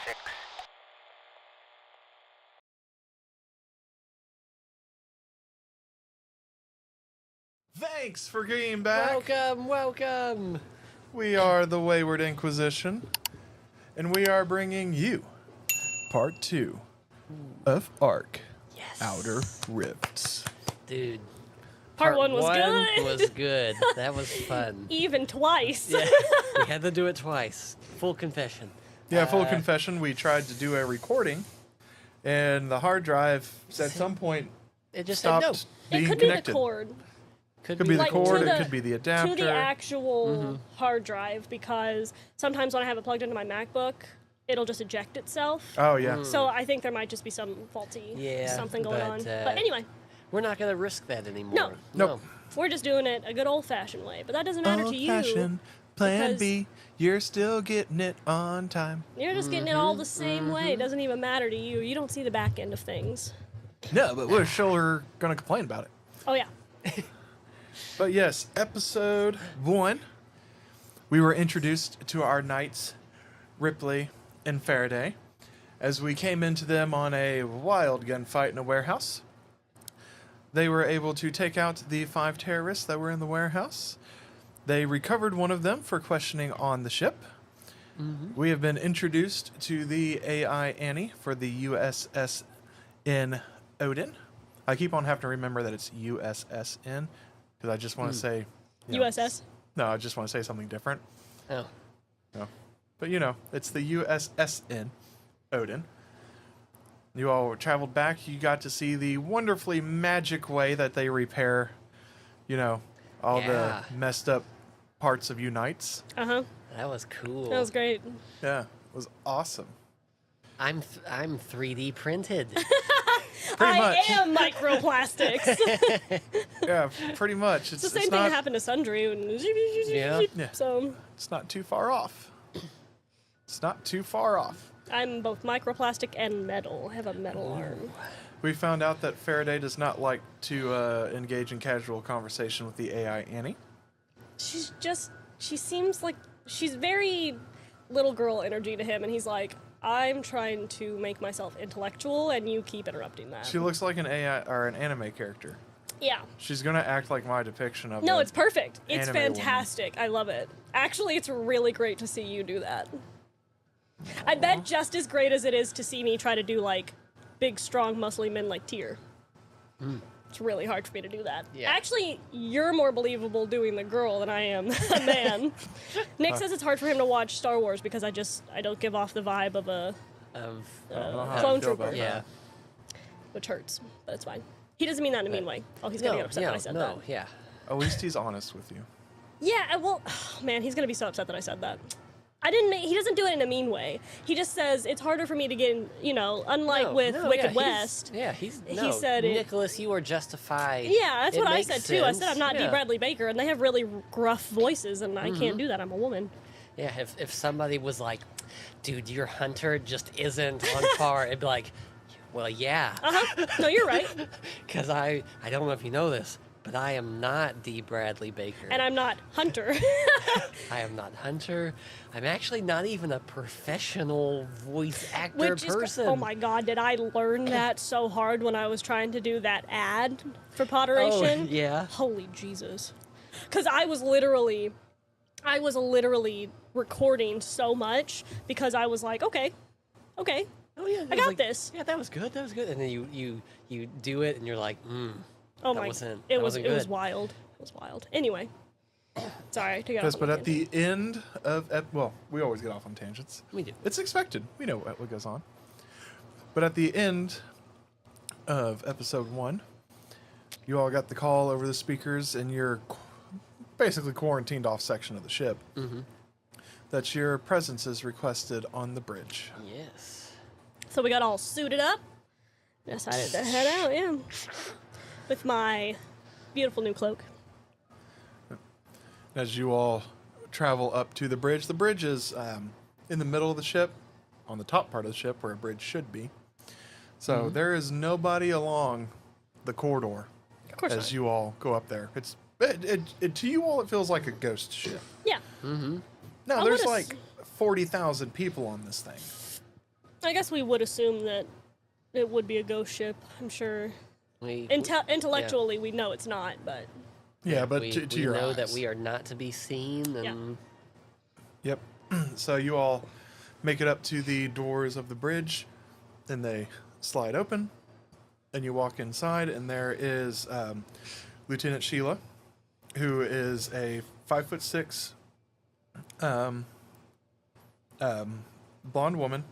6. Thanks for getting back. Welcome. We are the Wayward Inquisition, and we are bringing you part 2 of Ark Outer Rift. Dude. Part one was good. was good. That was fun. Even twice. Yeah, we had to do it twice. Full confession. Yeah, full confession, we tried to do a recording, and the hard drive at some point It just said no. stopped It being could connected. be the cord. Could be the Like, cord, to it could be the adapter. To the actual hard drive, because sometimes when I have it plugged into my MacBook, it'll just eject itself. Oh, yeah. So I think there might just be some faulty something going on. But anyway, We're not going to risk that anymore. No. Nope. we're just doing it a good old-fashioned way. But that doesn't matter to you. Old-fashioned plan because- B, you're still getting it on time. You're just getting it all the same way. It doesn't even matter to you. You don't see the back end of things. No, but we're sure going to complain about it. Oh, yeah. But yes, episode 1, we were introduced to our knights, Ripley and Faraday, as we came into them on a wild gunfight in a warehouse. They were able to take out the 5 terrorists that were in the warehouse. They recovered one of them for questioning on the ship. We have been introduced to the AI Annie for the USSN Odin. I keep on having to remember that it's USSN because I just want to say USS. No, I just want to say something different. Oh. No. But it's the USSN Odin. You all traveled back. You got to see the wonderfully magic way that they repair, all Yeah. the messed up parts of you knights. Uh-huh. That was cool. That was great. Yeah, it was awesome. I'm 3D printed. Pretty much. I am microplastics. Yeah, pretty much. It's the same thing that happened to Sundry. Yeah. Yeah. So It's not too far off. It's not too far off. I'm both microplastic and metal. I have a metal arm. We found out that Faraday does not like to engage in casual conversation with the AI Annie. She seems like she's very little girl energy to him, and he's like, I'm trying to make myself intellectual, and you keep interrupting that. She looks like an AI or an anime character. Yeah. She's gonna act like my depiction of. No, a it's perfect. It's anime fantastic. I love it. Actually, it's really great to see you do that. I bet just as great as it is to see me try to do, like, big, strong, muscly men like Tyr. It's really hard for me to do that. Yeah. Actually, you're more believable doing the girl than I am a man. Nick says it's hard for him to watch Star Wars because I don't give off the vibe of a clone trooper. Yeah. Which hurts, but it's fine. He doesn't mean that in a mean way. Oh, he's gonna get upset that I said that. Yeah. At least he's honest with you. Yeah, well, man, he's gonna be so upset that I said that. He doesn't do it in a mean way. He just says it's harder for me to get in, unlike with Wicked West. He said it- Nicholas, you are justified. Yeah, that's It what I makes said too. I said sense. I'm not Dee Yeah. Bradley Baker, and they have really gruff voices, and I can't do that. I'm a woman. Yeah, if somebody was like, dude, your hunter just isn't on par, it'd be like, well, yeah. No, you're right. Because I don't know if you know this, but I am not Dee Bradley Baker. And I'm not Hunter. I am not Hunter. I'm actually not even a professional voice actor person. Oh my god, did I learn that so hard when I was trying to do that ad for Potteration? Oh, yeah. Holy Jesus. Because I was literally recording so much because I was like, okay. Oh yeah, I got this. Yeah, that was good. And then you do it, and you're like, Oh that my, wasn't it was good. wild. It was wild. Anyway. Sorry to get off Yes, on but a at the end of we always get off on tangents. We do. It's expected. We know what goes on. But at the end of episode 1, you all got the call over the speakers in your basically quarantined off section of the ship that your presence is requested on the bridge. Yes. So we got all suited up. Decided to head out, yeah. With my beautiful new cloak. As you all travel up to the bridge is in the middle of the ship, on the top part of the ship where a bridge should be. So there is nobody along the corridor Of course as not. you all go up there. To you all, it feels like a ghost ship. Yeah. No, I there's would've like 40,000 people on this thing. I guess we would assume that it would be a ghost ship. I'm sure. Intellectually, we know it's not, but Yeah, but we to your know eyes. that we are not to be seen, and Yep. So you all make it up to the doors of the bridge, and they slide open, and you walk inside, and there is Lieutenant Sheila, who is a 5'6" blonde woman,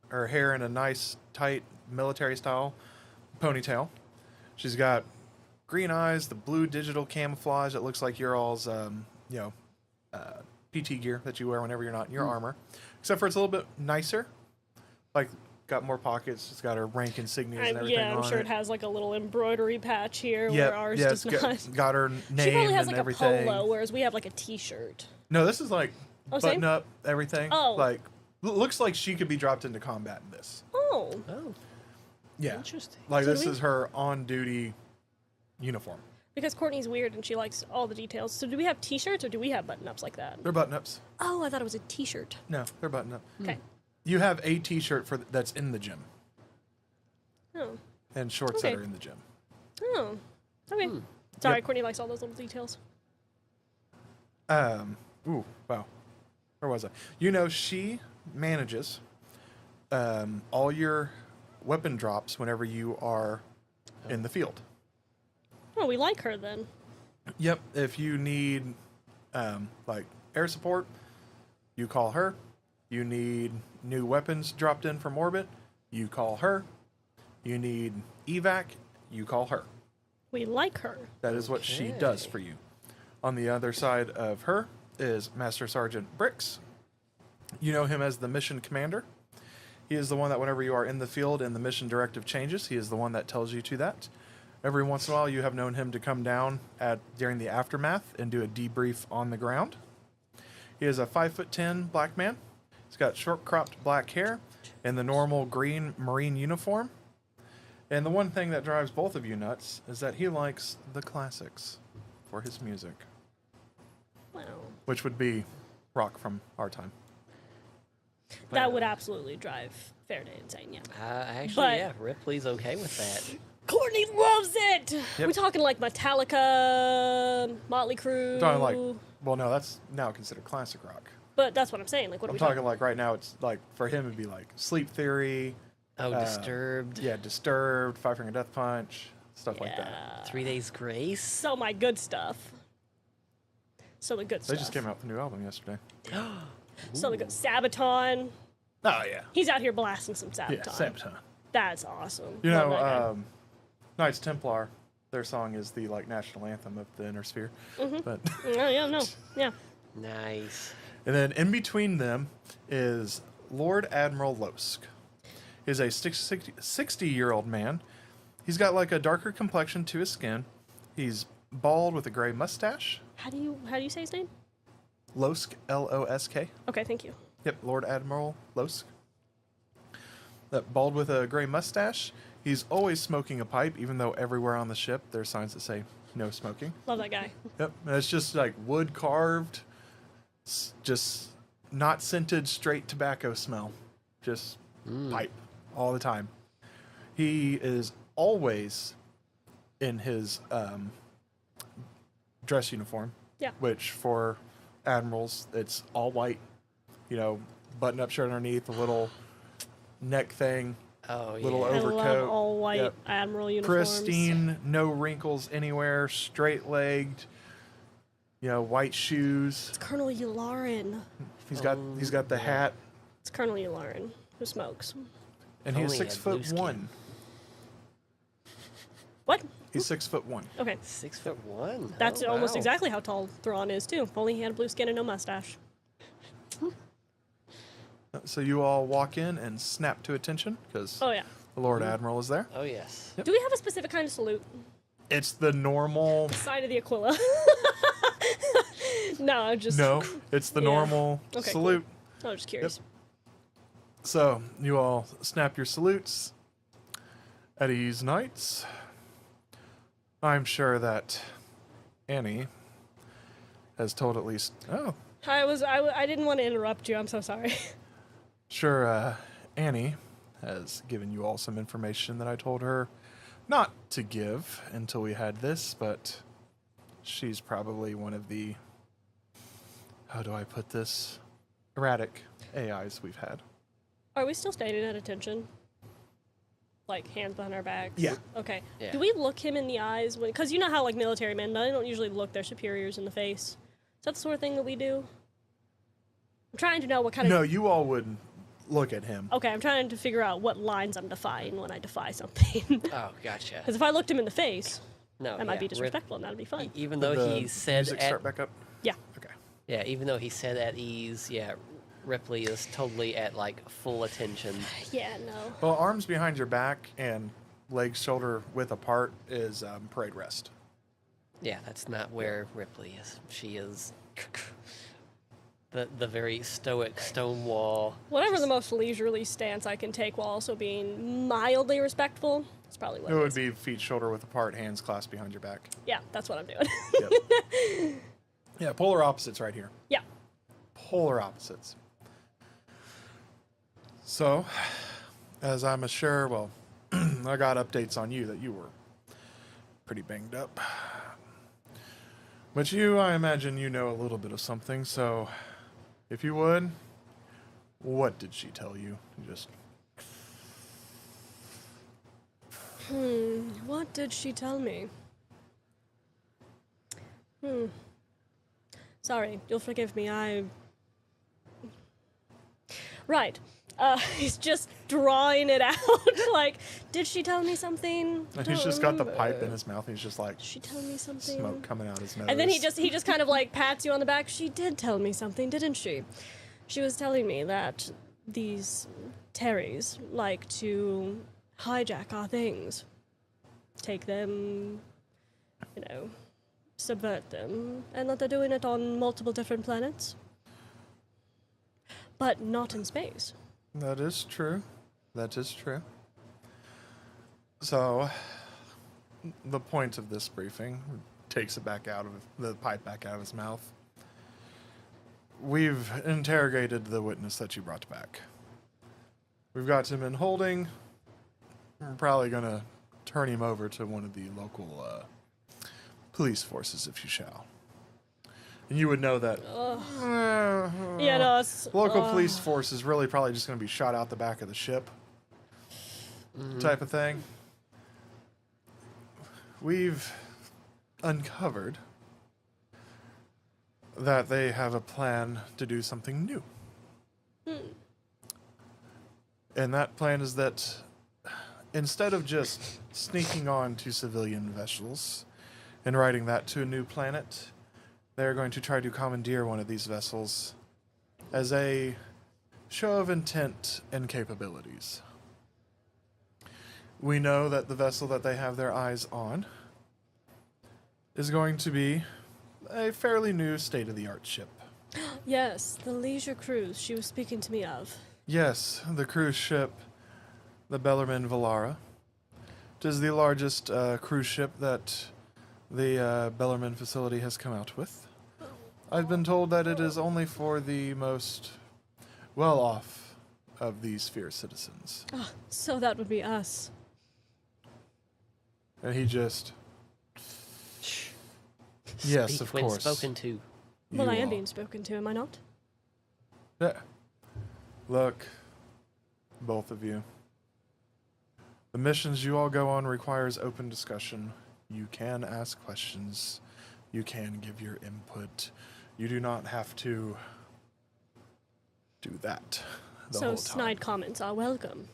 her hair in a nice, tight, military-style ponytail. She's got green eyes, the blue digital camouflage. It looks like your all's, PT gear that you wear whenever you're not in your armor. Except for it's a little bit nicer. Like, got more pockets. It's got her rank insignias and everything I'm on sure it. it has like a little embroidery patch here Yep, where ours yeah, does it's not. got her name She probably has and like everything. a polo, whereas we have like a T-shirt. No, this is like Oh, button same? up everything. Oh. Like, looks like she could be dropped into combat in this. Oh, oh, Yeah. interesting. Like, So this do we- is her on-duty uniform. because Courtney's weird and she likes all the details. So do we have T-shirts or do we have button-ups like that? They're button-ups. Oh, I thought it was a T-shirt. No, they're button-up. Okay. You have a T-shirt that's in the gym. Oh. And shorts Okay. that are in the gym. Oh. Okay. Sorry, Yep. Courtney likes all those little details. Ooh, wow. Where was I? You know, she manages all your weapon drops whenever you are in the field. Oh, we like her then. Yep. If you need like air support, you call her. You need new weapons dropped in from orbit, you call her. You need evac, you call her. We like her. That is what she does Okay. for you. On the other side of her is Master Sergeant Bricks. You know him as the mission commander. He is the one that whenever you are in the field and the mission directive changes, he is the one that tells you to that. Every once in a while, you have known him to come down during the aftermath and do a debrief on the ground. He is a 5'10" black man. He's got short cropped black hair and the normal green Marine uniform. And the one thing that drives both of you nuts is that he likes the classics for his music, Wow. which would be rock from our time. That would absolutely drive Faraday insane, yeah. Actually, But- yeah, Ripley's okay with that. Courtney loves it! Yep. We're talking like Metallica, Motley Crue. I'm talking like, well, no, that's now considered classic rock. But that's what I'm saying. Like, what are I'm we talking like right now, it's like for him it'd be like Sleep Theory, Oh, Disturbed. yeah, Disturbed, Five Finger Death Punch, stuff like that. Yeah. 3 Days Grace. So my good stuff. So the good They stuff. just came out with a new album yesterday. So the good Sabaton. Oh yeah, He's out here blasting some Sabaton. yeah, Sabaton. That's awesome. You Love know, that guy. Knights Templar, their song is the like national anthem of the Inner Sphere. But Oh, yeah, no. Yeah. Nice. and then in between them is Lord Admiral Losk. He's a 60-year-old man. He's got like a darker complexion to his skin. He's bald with a gray mustache. How do you say his name? Losk, L-O-S-K. Okay, thank you. Yep, Lord Admiral Losk. That bald with a gray mustache. He's always smoking a pipe, even though everywhere on the ship there's signs that say no smoking. Love that guy. Yep, and it's just like wood carved, just not scented, straight tobacco smell. Just pipe all the time. He is always in his dress uniform. Yeah. Which for admirals, it's all white. You know, button-up shirt underneath, a little neck thing, Oh, yeah. little I love overcoat. all white Yep. Admiral uniforms. Pristine, no wrinkles anywhere, straight-legged. You know, white shoes. It's Colonel Yularen. He's got the hat, It's Colonel Yularen who smokes. and he's Only had blue 6'1". skin. What? He's 6'1". Okay. 6'1". That's Oh, almost wow. exactly how tall Thrawn is, too. If only he had blue skin and no mustache. So you all walk in and snap to attention because Oh, yeah. the Lord Admiral is there. Oh, yes. Do we have a specific kind of salute? It's the normal. Side of the Aquila. No, I'm just... No, it's the Yeah. normal Okay, salute. I was just curious. So you all snap your salutes. At ease, knights. I'm sure that Annie has told at least. Oh, I didn't want to interrupt you. I'm so sorry. sure. Annie has given you all some information that I told her not to give until we had this, but she's probably one of the, how do I put this, erratic AIs we've had. Are we still standing at attention? Like, hands behind our backs? Yeah. Okay. Yeah. Do we look him in the eyes? Because you know how, like, military men, they don't usually look their superiors in the face. Is that the sort of thing that we do? I'm trying to know what kind of... No, you all would look at him. Okay, I'm trying to figure out what lines I'm defying when I defy something. Oh, gotcha. Because if I looked him in the face, No, that might be Rip- disrespectful, and that'd be fun. Even though The he said music at, start back up. Yeah. Okay. yeah, even though he said at ease, yeah, Ripley is totally at like full attention. Yeah, no. Well, arms behind your back and legs shoulder width apart is parade rest. Yeah, that's not where Ripley is. She is the very stoic Stonewall. Whatever the most leisurely stance I can take while also being mildly respectful, that's probably what It it would is. be feet shoulder width apart, hands clasped behind your back. Yeah, that's what I'm doing. Yep. Yeah, polar opposites right here. Yeah. Polar opposites. So, as I'm sure, well, I got updates on you that you were pretty banged up. But you, I imagine you know a little bit of something, so if you would, what did she tell you? Just What did she tell me? Sorry, you'll forgive me, Right. He's just drawing it out. Like, did she tell me something? he's Don't just got the remember. pipe in his mouth. He's just like Did she tell me something? smoke coming out his nose. And then he just kind of like pats you on the back. She did tell me something, didn't she? She was telling me that these Terrys like to hijack our things, take them, subvert them, and that they're doing it on multiple different planets, but not in space. That is true. That is true. So, the point of this briefing takes it back out of the pipe back out of his mouth. We've interrogated the witness that you brought back. We've got him in holding. We're probably gonna turn him over to one of the local police forces, if you shall. And you would know that Yeah, no, it's local police force is really probably just going to be shot out the back of the ship type of thing. We've uncovered that they have a plan to do something new. And that plan is that instead of just sneaking on to civilian vessels and riding that to a new planet, they're going to try to commandeer one of these vessels as a show of intent and capabilities. We know that the vessel that they have their eyes on is going to be a fairly new state-of-the-art ship. yes, the leisure cruise she was speaking to me of. Yes, the cruise ship, the Bellarmine Valara. It is the largest cruise ship that the Bellarmine facility has come out with. I've been told that it is only for the most well-off of the Sphere citizens. Oh, so that would be us. And he just... Yes, Speak of when course. spoken to. Well, You I am all. being spoken to, am I not? Yeah. Look, both of you. The missions you all go on requires open discussion. You can ask questions. You can give your input. You do not have to do that the So whole time. snide comments are welcome.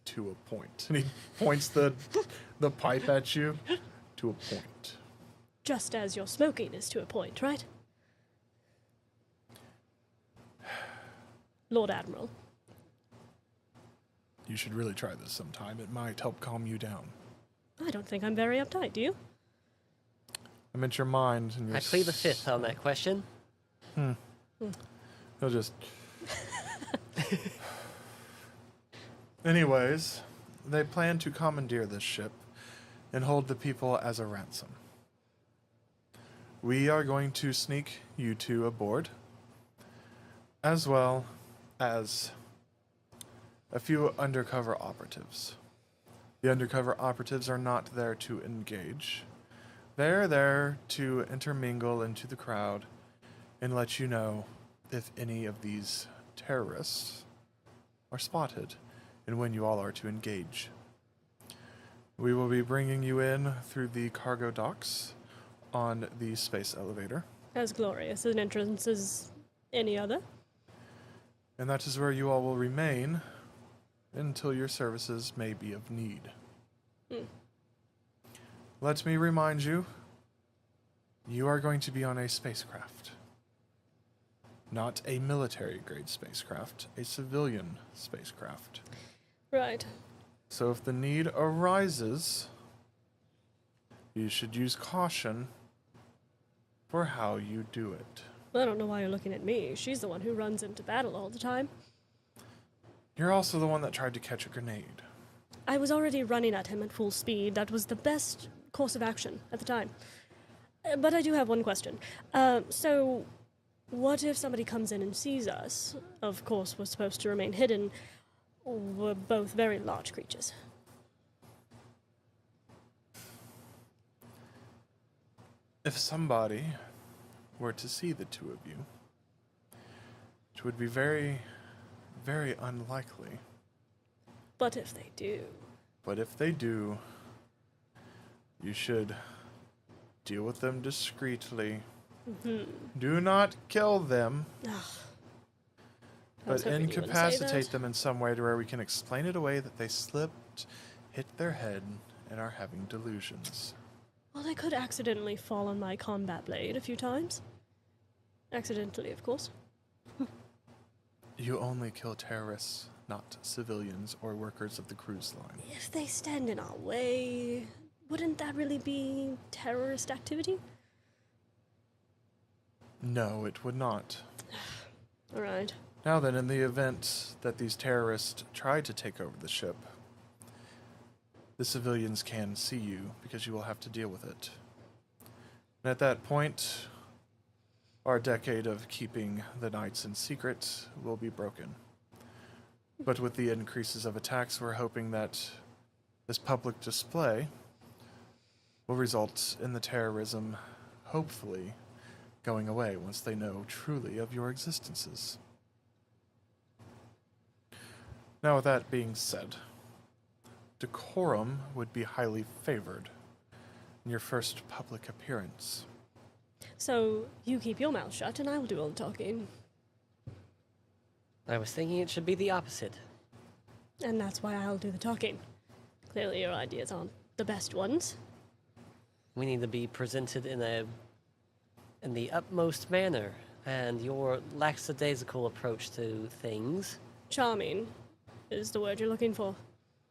To a point. And he points the pipe at you to a point. Just as your smoking is to a point, right? Lord Admiral. You should really try this sometime. It might help calm you down. I don't think I'm very uptight, do you? I meant your mind and your... I plead the fifth on that question. He'll just... Anyways, they plan to commandeer this ship and hold the people as a ransom. We are going to sneak you two aboard, as well as a few undercover operatives. The undercover operatives are not there to engage. They're there to intermingle into the crowd and let you know if any of these terrorists are spotted and when you all are to engage. We will be bringing you in through the cargo docks on the space elevator. As glorious an entrance as any other. And that is where you all will remain until your services may be of need. Let me remind you, you are going to be on a spacecraft. Not a military-grade spacecraft, a civilian spacecraft. Right. So if the need arises, you should use caution for how you do it. Well, I don't know why you're looking at me. She's the one who runs into battle all the time. You're also the one that tried to catch a grenade. I was already running at him at full speed. That was the best course of action at the time. But I do have one question. So, what if somebody comes in and sees us? Of course, we're supposed to remain hidden. We're both very large creatures. If somebody were to see the two of you, it would be very, very unlikely. But if they do... But if they do, you should deal with them discreetly. Do not kill them, I but was hoping you wouldn't say incapacitate that. them in some way to where we can explain it away that they slipped, hit their head, and are having delusions. Well, they could accidentally fall on my combat blade a few times. Accidentally, of course. You only kill terrorists, not civilians or workers of the cruise line. If they stand in our way, wouldn't that really be terrorist activity? No, it would not. All right. Now then, in the event that these terrorists try to take over the ship, the civilians can see you because you will have to deal with it. And at that point, our decade of keeping the Knights in secret will be broken. But with the increases of attacks, we're hoping that this public display will result in the terrorism, hopefully, going away once they know truly of your existences. Now, with that being said, decorum would be highly favored in your first public appearance. So, you keep your mouth shut and I will do all the talking. I was thinking it should be the opposite. And that's why I'll do the talking. Clearly your ideas aren't the best ones. We need to be presented in the utmost manner, and your lackadaisical approach to things. Charming is the word you're looking for.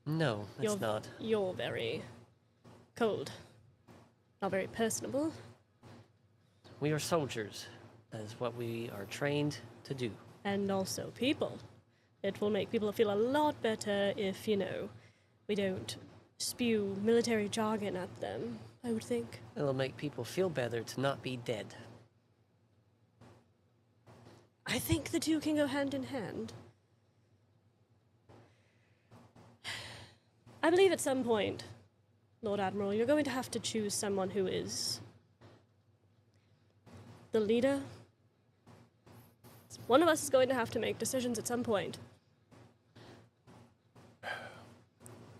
No, it's not. You're very cold. Not very personable. We are soldiers. That is what we are trained to do. And also people. It will make people feel a lot better if, we don't spew military jargon at them, I would think. It'll make people feel better to not be dead. I think the two can go hand in hand. I believe at some point, Lord Admiral, you're going to have to choose someone who is the leader. One of us is going to have to make decisions at some point.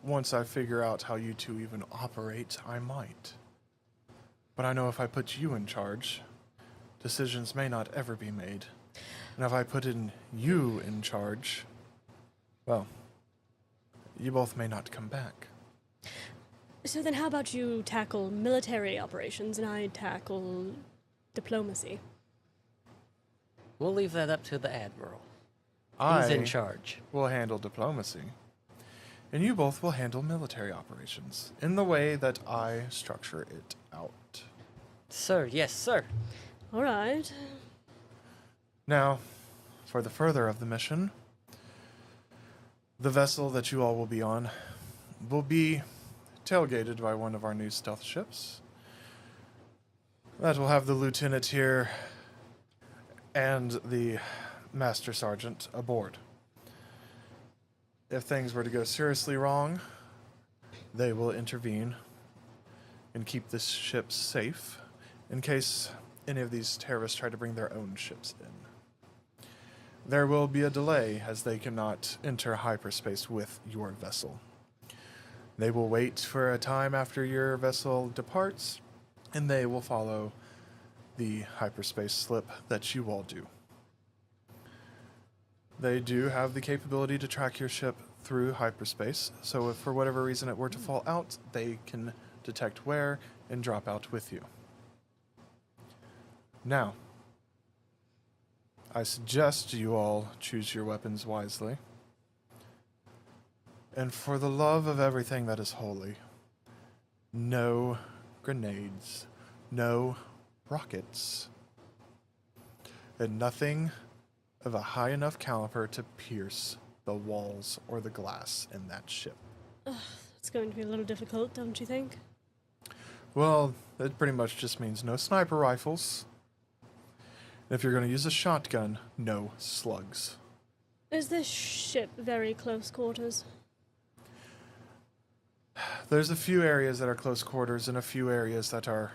Once I figure out how you two even operate, I might. But I know if I put you in charge, decisions may not ever be made. And if I put you in charge, well, you both may not come back. So then how about you tackle military operations and I tackle diplomacy? We'll leave that up to the Admiral. I He's in charge. will handle diplomacy. And you both will handle military operations in the way that I structure it out. Sir, yes, sir. All right. Now, for the further of the mission, the vessel that you all will be on will be tailgated by one of our new stealth ships. That will have the lieutenant here and the master sergeant aboard. If things were to go seriously wrong, they will intervene and keep the ships safe in case any of these terrorists try to bring their own ships in. There will be a delay as they cannot enter hyperspace with your vessel. They will wait for a time after your vessel departs, and they will follow the hyperspace slip that you all do. They do have the capability to track your ship through hyperspace, so if for whatever reason it were to fall out, they can detect where and drop out with you. Now, I suggest you all choose your weapons wisely. And for the love of everything that is holy, no grenades, no rockets, and nothing of a high enough caliber to pierce the walls or the glass in that ship. It's going to be a little difficult, don't you think? Well, it pretty much just means no sniper rifles. If you're going to use a shotgun, no slugs. Is this ship very close quarters? There's a few areas that are close quarters and a few areas that are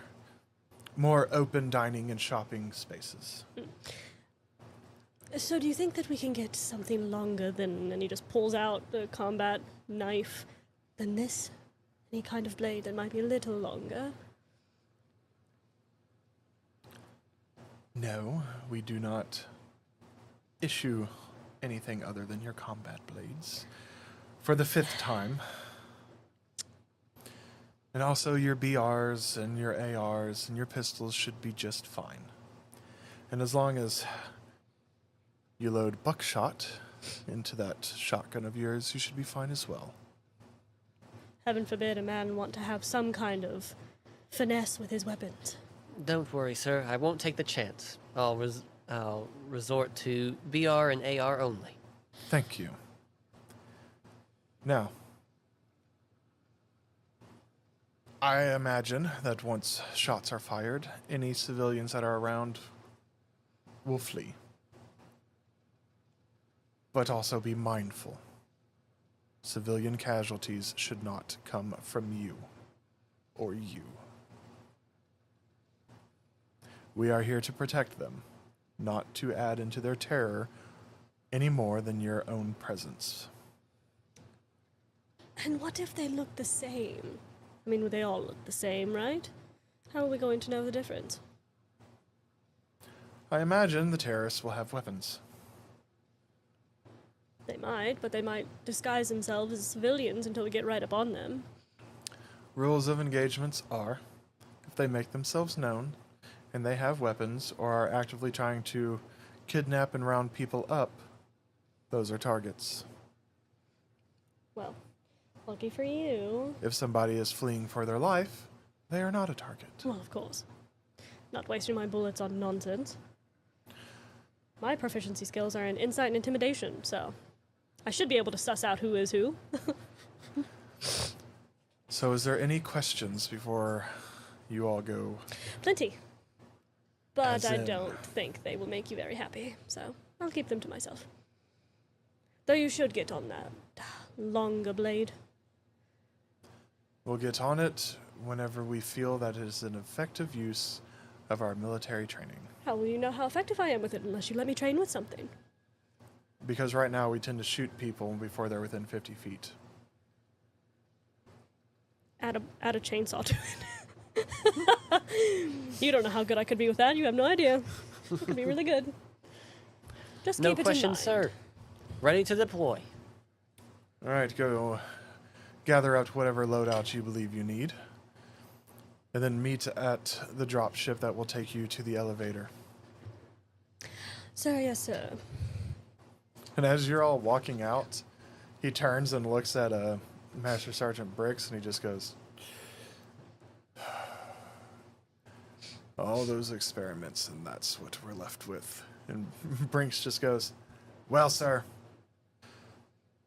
more open dining and shopping spaces. So do you think that we can get something longer than, and he just pulls out the combat knife, than this? Any kind of blade that might be a little longer? No, we do not issue anything other than your combat blades. For the 5th time. And also your BRs and your ARs and your pistols should be just fine. And as long as you load buckshot into that shotgun of yours, you should be fine as well. Heaven forbid a man want to have some kind of finesse with his weapons. Don't worry, sir. I won't take the chance. I'll resort to BR and AR only. Thank you. Now, I imagine that once shots are fired, any civilians that are around will flee. But also be mindful. Civilian casualties should not come from you or you. We are here to protect them, not to add into their terror any more than your own presence. And what if they look the same? I mean, they all look the same, right? How are we going to know the difference? I imagine the terrorists will have weapons. They might, but they might disguise themselves as civilians until we get right up on them. Rules of engagements are, if they make themselves known, and they have weapons, or are actively trying to kidnap and round people up, those are targets. Well, lucky for you. If somebody is fleeing for their life, they are not a target. Well, of course. Not wasting my bullets on nonsense. My proficiency skills are in insight and intimidation, so I should be able to suss out who is who. So is there any questions before you all go? Plenty. But As I in- don't think they will make you very happy, so I'll keep them to myself. Though you should get on that longer blade. We'll get on it whenever we feel that it is an effective use of our military training. How will you know how effective I am with it unless you let me train with something? Because right now we tend to shoot people before they're within 50 feet. Add a chainsaw to it. You don't know how good I could be with that. You have no idea. Could be really good. Just No keep it in questions, mind. sir. Ready to deploy. All right, go gather out whatever loadout you believe you need. And then meet at the drop ship that will take you to the elevator. Sir, yes, sir. And as you're all walking out, he turns and looks at Master Sergeant Bricks, and he just goes, all those experiments, and that's what we're left with. And Brinks just goes, well, sir,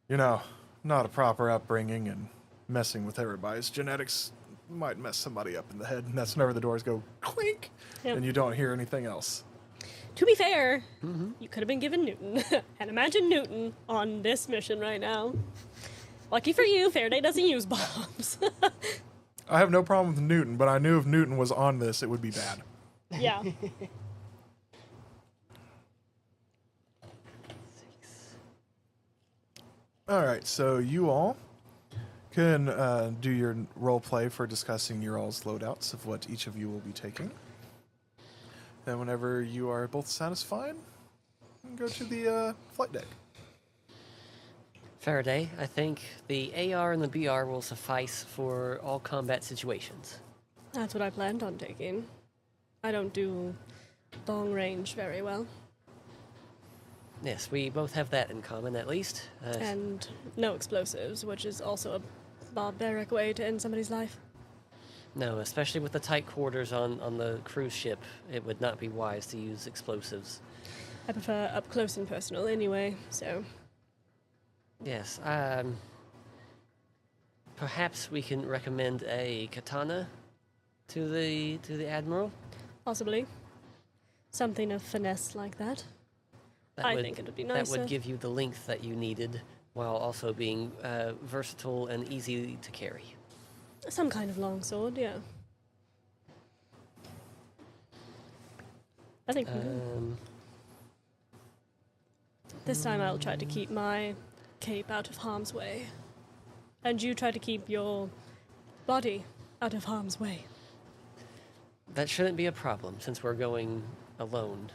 you know, not a proper upbringing and messing with everybody's genetics might mess somebody up in the head. And that's whenever the doors go clink, Yep. and you don't hear anything else. To be fair, you could have been given Newton. And imagine Newton on this mission right now. Lucky for you, Faraday doesn't use bombs. I have no problem with Newton, but I knew if Newton was on this, it would be bad. Yeah. All right, so you all can do your role play for discussing your all's loadouts of what each of you will be taking. Then whenever you are both satisfied, you can go to the flight deck. Faraday, I think the AR and the BR will suffice for all combat situations. That's what I planned on taking. I don't do long range very well. Yes, we both have that in common, at least. And no explosives, which is also a barbaric way to end somebody's life. No, especially with the tight quarters on the cruise ship, it would not be wise to use explosives. I prefer up close and personal anyway, so... Yes, perhaps we can recommend a katana to the Admiral. Possibly. Something of finesse like that. I think it would be nicer. That would give you the length that you needed, while also being versatile and easy to carry. Some kind of longsword, yeah. I think this time I'll try to keep my cape out of harm's way. And you try to keep your body out of harm's way. That shouldn't be a problem, since we're going alone.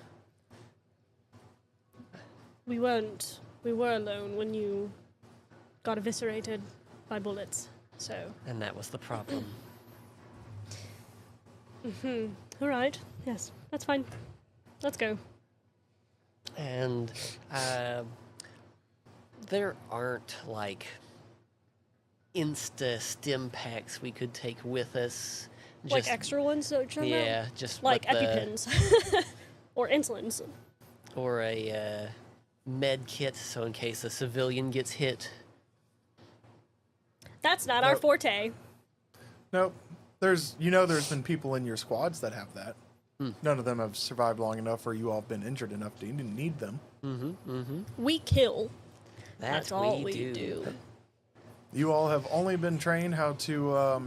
We were alone when you got eviscerated by bullets, so... And that was the problem. All right, yes, that's fine. Let's go. And there aren't, like, stim packs we could take with us. Like extra ones that you're talking about? Yeah, just like with EpiPens. Or insulins. or a med kit, so in case a civilian gets hit. That's not our Nope. forte. Nope. There's been people in your squads that have that. None of them have survived long enough, or you all have been injured enough to even need them. We kill. That That's all we do. You all have only been trained how to,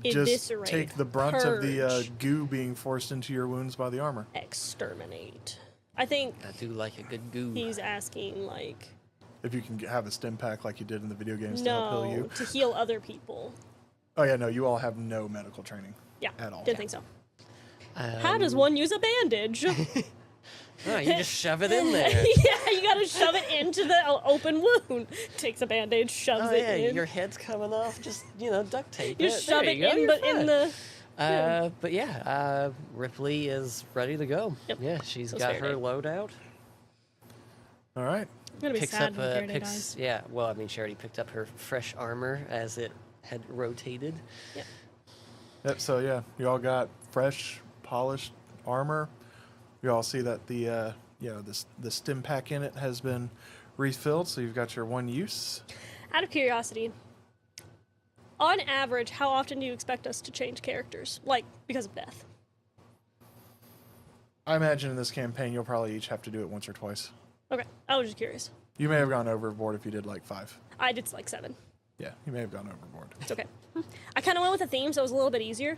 just Eviscerate, take the brunt of the purge, goo being forced into your wounds by the armor. exterminate. I think I do like a good goo. he's asking, like, If you can have a stim pack like you did in the video games to help heal no, you. to heal other people. Oh yeah, no, you all have no medical training. Yeah, At all. didn't think so. How does one use a bandage? Oh, you just shove it in there. Yeah, you gotta shove it into the open wound. Takes a bandage, shoves Oh it yeah, in. your head's coming off. Just duct tape You it. shove There it you go, in, you're but fine. in the... But yeah, Ripley is ready to go. Yep. Yeah, she's So got it's her Faraday. loadout. All right. I'm gonna be Picks sad up, when Faraday dies. yeah. Well, I mean, she already picked up her fresh armor as it had rotated. Yep. So yeah, you all got fresh, polished armor. You all see that the the stim pack in it has been refilled, so you've got your one use. Out of curiosity, on average, how often do you expect us to change characters? Like, because of death? I imagine in this campaign you'll probably each have to do it once or twice. Okay, I was just curious. You may have gone overboard if you did like 5. I did like 7. Yeah, you may have gone overboard. It's okay. I kind of went with a theme, so it was a little bit easier.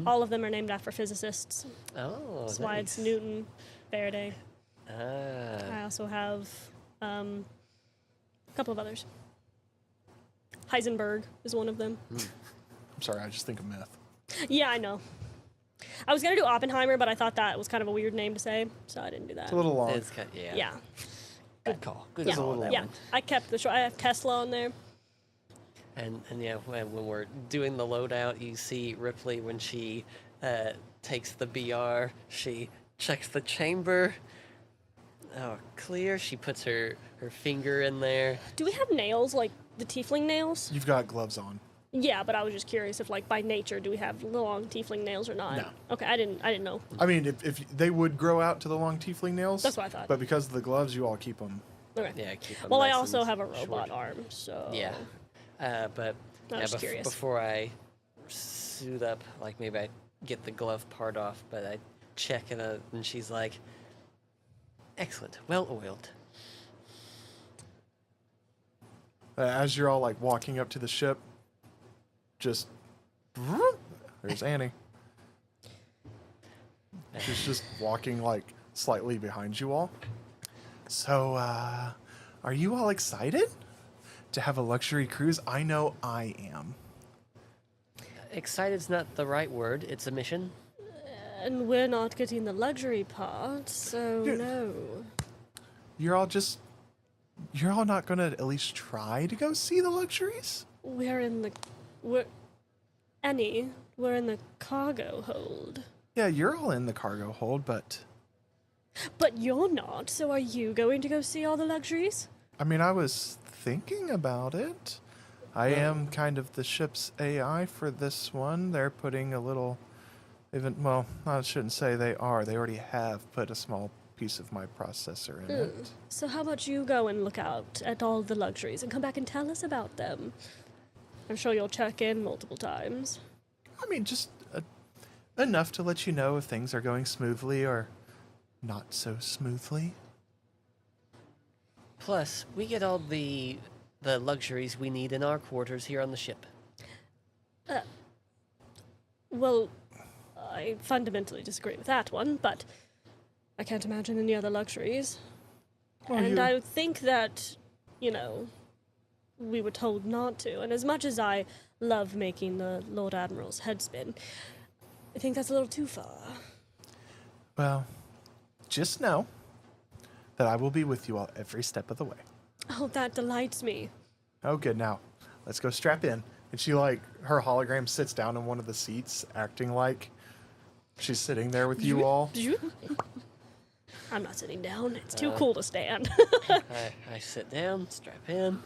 All of them are named after physicists. Oh, That's why it's Newton, Faraday. Ah, I also have a couple of others. Heisenberg is one of them. I'm sorry, I just think of meth. Yeah, I know. I was gonna do Oppenheimer, but I thought that was kind of a weird name to say, so I didn't do that. It's a little long. it's kind yeah. Yeah, Good call. Good yeah, call. on that yeah. one. I kept the short. I have Tesla on there. And yeah, when we're doing the loadout, you see Ripley when she takes the BR, she checks the chamber. Oh, clear. She puts her finger in there. Do we have nails like the tiefling nails? You've got gloves on. Yeah, but I was just curious if, like, by nature, do we have long tiefling nails or not? No. Okay, I didn't know. I mean, if they would grow out to the long tiefling nails. That's what I thought. But because of the gloves, you all keep them. Okay. Yeah, keep them Well, I nice also and have a robot short. arm, so Yeah, but I was just curious. before I suit up, like maybe I get the glove part off, but I check it, and she's like, "Excellent, well oiled." As you're all like walking up to the ship, just there's Annie. She's just walking like slightly behind you all. So, are you all excited to have a luxury cruise? I know I am. Excited's not the right word. It's a mission. And we're not getting the luxury part, so Yeah. no. You're all not gonna at least try to go see the luxuries? We're in the cargo hold. Yeah, you're all in the cargo hold, but But you're not, so are you going to go see all the luxuries? I mean, I was thinking about it. I am kind of the ship's AI for this one. They're putting a little, well, I shouldn't say they are. They already have put a small piece of my processor in it. So how about you go and look out at all the luxuries and come back and tell us about them? I'm sure you'll check in multiple times. I mean, just enough to let you know if things are going smoothly or not so smoothly. Plus, we get all the luxuries we need in our quarters here on the ship. Well, I fundamentally disagree with that one, but I can't imagine any other luxuries. Well, And you- I think that, we were told not to. And as much as I love making the Lord Admiral's head spin, I think that's a little too far. Well, just know that I will be with you all every step of the way. Oh, that delights me. Oh, good. Now, let's go strap in. And she, her hologram sits down in one of the seats, acting like she's sitting there with you all. I'm not sitting down. It's too cool to stand. I sit down, strap in.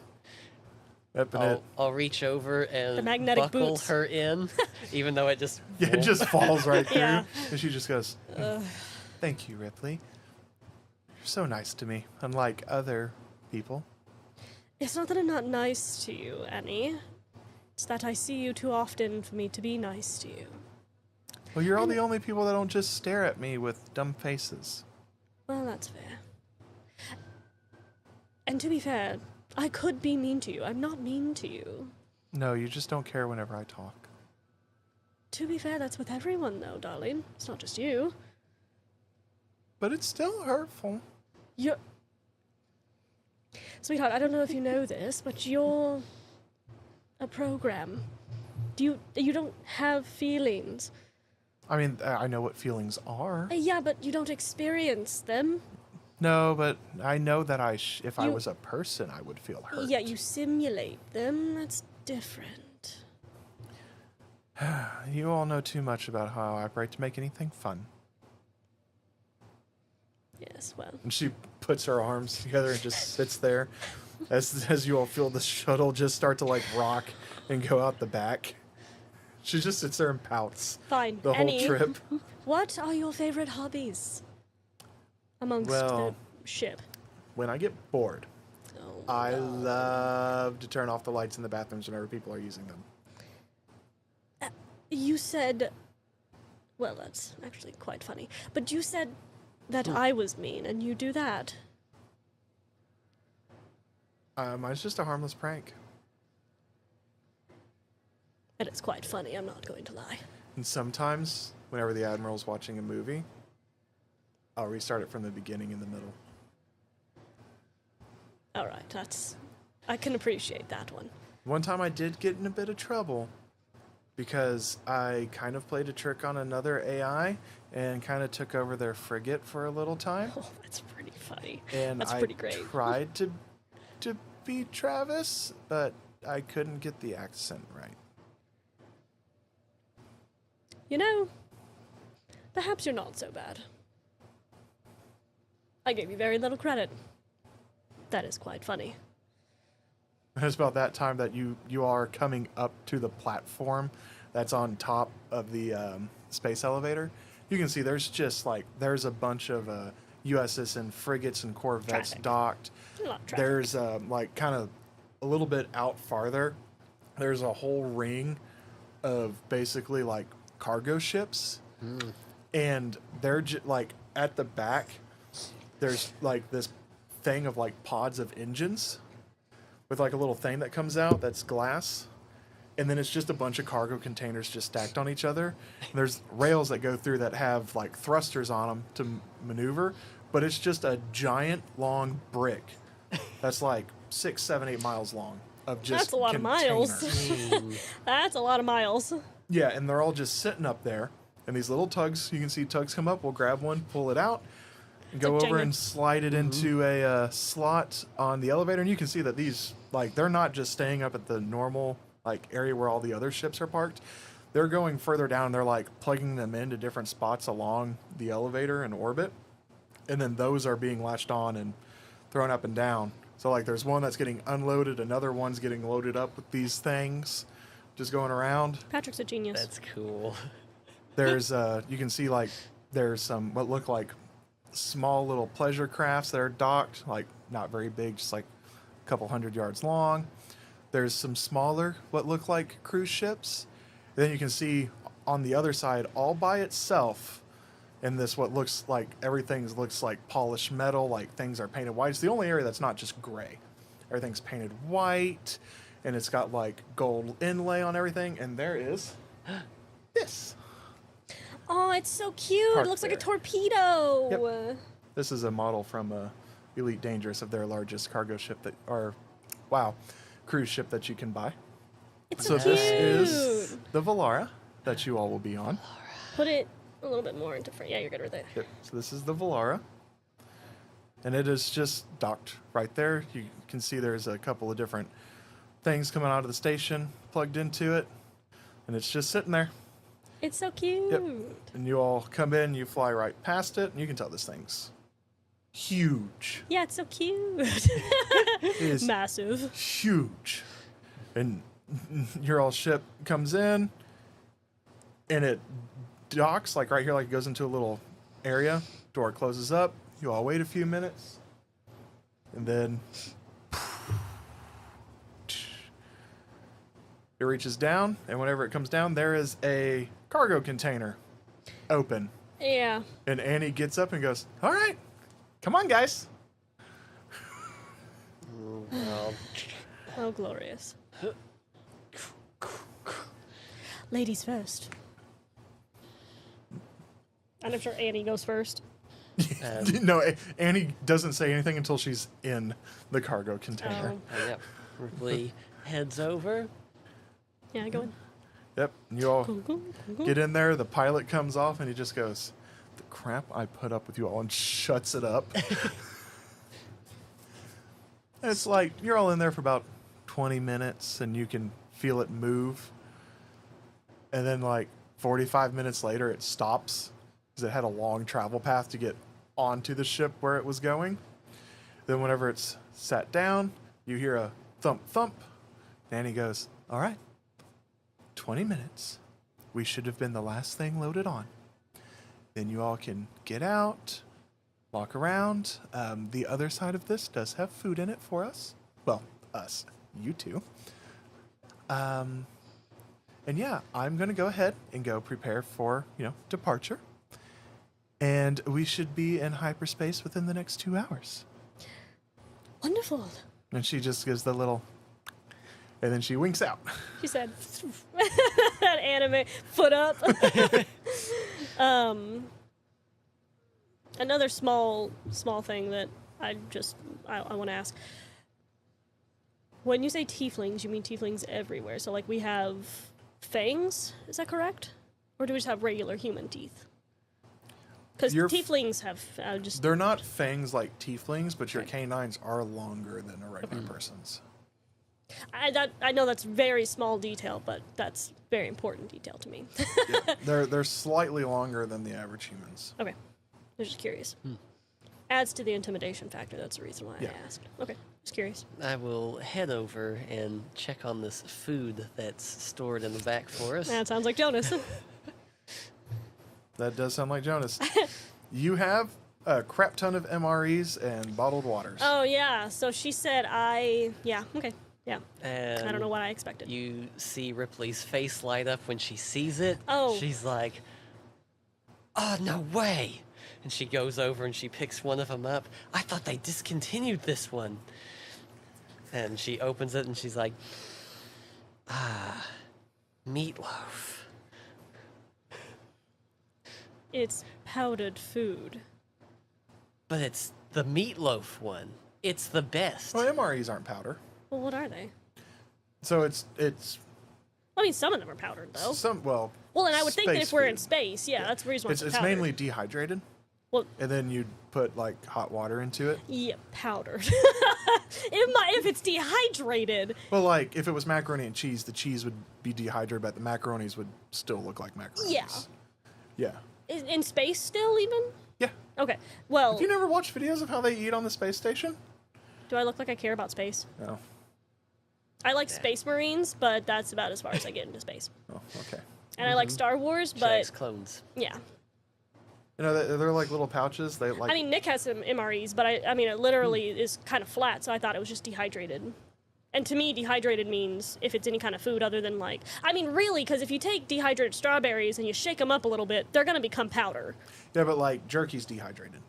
Yep, and I'll reach over and The magnetic buckle boots. her in, even though it just it just falls right through. Yeah. And she just goes, "Thank you, Ripley. You're so nice to me, unlike other people." It's not that I'm not nice to you, Annie. It's that I see you too often for me to be nice to you. Well, you're all the only people that don't just stare at me with dumb faces. Well, that's fair. And to be fair, I could be mean to you. I'm not mean to you. No, you just don't care whenever I talk. To be fair, that's with everyone, though, darling. It's not just you. But it's still hurtful. You're... Sweetheart, I don't know if you know this, but you're a program. You don't have feelings. I mean, I know what feelings are. Yeah, but you don't experience them. No, but I know that if I You- was a person, I would feel hurt. Yeah, you simulate them. That's different. You all know too much about how I operate to make anything fun. Yes, well. And she puts her arms together and just sits there as you all feel the shuttle just start to rock and go out the back. She just sits there and pouts Fine. the Annie, whole trip. what are your favorite hobbies amongst Well- the ship? When I get bored, Oh, I love to turn off the lights in the bathrooms whenever people are using them. you said... Well, that's actually quite funny. But you said that I was mean, and you do that. Mine's just a harmless prank. And it's quite funny, I'm not going to lie. And sometimes, whenever the Admiral's watching a movie, I'll restart it from the beginning in the middle. Alright, I can appreciate that one. One time I did get in a bit of trouble because I kind of played a trick on another AI and kind of took over their frigate for a little time. Oh, that's pretty funny. And That's I pretty great. tried to be Travis, but I couldn't get the accent right. Perhaps you're not so bad. I gave you very little credit. That is quite funny. It's about that time that you are coming up to the platform that's on top of the space elevator. You can see there's just there's a bunch of USS and frigates and corvettes Traffic. docked. A lot of traffic. There's kind of a little bit out farther. There's a whole ring of basically cargo ships, and they're like at the back. There's like this thing of like pods of engines with like a little thing that comes out that's glass. And then it's just a bunch of cargo containers just stacked on each other. And there's rails that go through that have like thrusters on them to maneuver, but it's just a giant long brick that's like 6, 7, 8 miles long of just That's a lot of miles. That's a lot of miles. Yeah, and they're all just sitting up there. And these little tugs, you can see tugs come up. We'll grab one, pull it out, and go like over Jenga. and slide it into a slot on the elevator. And you can see that these, like, they're not just staying up at the normal like area where all the other ships are parked. They're going further down. They're like plugging them into different spots along the elevator in orbit, and then those are being latched on and thrown up and down. So like there's one that's getting unloaded, another one's getting loaded up with these things just going around. Patrick's a genius. That's cool. There's you can see like there's some what look like small little pleasure crafts that are docked, like not very big, just like a couple 100 yards long. There's some smaller, what look like cruise ships. Then you can see on the other side, all by itself, in this what looks like everything looks like polished metal, like things are painted white. It's the only area that's not just gray. Everything's painted white, and it's got like gold inlay on everything. And there is this. Oh, it's so cute. Parked It looks like a there. torpedo. This is a model from Elite Dangerous of their largest cargo ship that, or wow, cruise ship that you can buy. It's So so cute. this is the Valara that you all will be on. Put it a little bit more into front. Yeah, you're good right there. Yep. So this is the Valara. And it is just docked right there. You can see there's a couple of different things coming out of the station plugged into it. And it's just sitting there. It's so cute. Yep. And you all come in, you fly right past it, and you can tell this thing's huge. Yeah, it's so cute. It is Massive. huge. And your all ship comes in, and it docks like right here, like it goes into a little area. Door closes up. You all wait a few minutes, and then it reaches down, and whenever it comes down, there is a cargo container open. Yeah. And Annie gets up and goes, "All right, come on, guys." Well, Oh, glorious. Ladies first. And I'm sure Annie goes first. No, Annie doesn't say anything until she's in the cargo container. Oh. yep. Ripley heads over. Yeah, go in. Yep. And you all Go, go, go. get in there. The pilot comes off and he just goes, "The crap I put up with you all," and shuts it up. It's like you're all in there for about 20 minutes and you can feel it move. And then like 45 minutes later, it stops because it had a long travel path to get onto the ship where it was going. Then whenever it's sat down, you hear a thump thump. Danny goes, "All right, 20 minutes. We should have been the last thing loaded on. Then you all can get out, walk around. The other side of this does have food in it for us. Well, us, you two. And yeah, I'm going to go ahead and go prepare for, departure. And we should be in hyperspace within the next 2 hours." Wonderful. And she just gives the little, and then she winks out. She said, that anime foot up. Another small thing that I want to ask. When you say tieflings, you mean tieflings everywhere. So, like, we have fangs, is that correct? Or do we just have regular human teeth? Because Your tieflings have just... They're not fangs like tieflings, but your Okay. canines are longer than a regular person's. I know that's very small detail, but that's very important detail to me. They're slightly longer than the average humans. Okay. I was just curious. Adds to the intimidation factor. That's the reason why Yeah. I asked. Okay. Just curious. I will head over and check on this food that's stored in the back for us. That sounds like Jonas. That does sound like Jonas. You have a crap ton of MREs and bottled waters. Oh, yeah. So she said yeah, okay. Yeah. And I don't know what I expected. You see Ripley's face light up when she sees it. Oh. She's like, "Oh, no way." And she goes over and she picks one of them up. I thought they discontinued this one. And she opens it and she's like, meatloaf. It's powdered food. But it's the meatloaf one. It's the best. Well, MREs aren't powder. Well, what are they? So it's I mean, some of them are powdered, though. well. Well, and I would think that space if we're in food. space, yeah, that's the reason why It's powdered. mainly dehydrated, Well, and then you put like hot water into it. yeah, powdered. If it's dehydrated, Well, like if it was macaroni and cheese, the cheese would be dehydrated, but the macaronis would still look like macaronis. Yeah. Yeah. in space still even? Yeah. Okay. Well, Have you never watched videos of how they eat on the space station? do I look like I care about space? No. I like Space Marines, but that's about as far as I get into space. Oh, okay. And I like Star Wars, She but likes clones. yeah. You know, they're like little pouches. They like. I mean, Nick has some MREs, but I mean, it literally is kind of flat, so I thought it was just dehydrated. And to me, dehydrated means if it's any kind of food other than like, I mean, really, because if you take dehydrated strawberries and you shake them up a little bit, they're going to become powder. Yeah, but like jerky's dehydrated.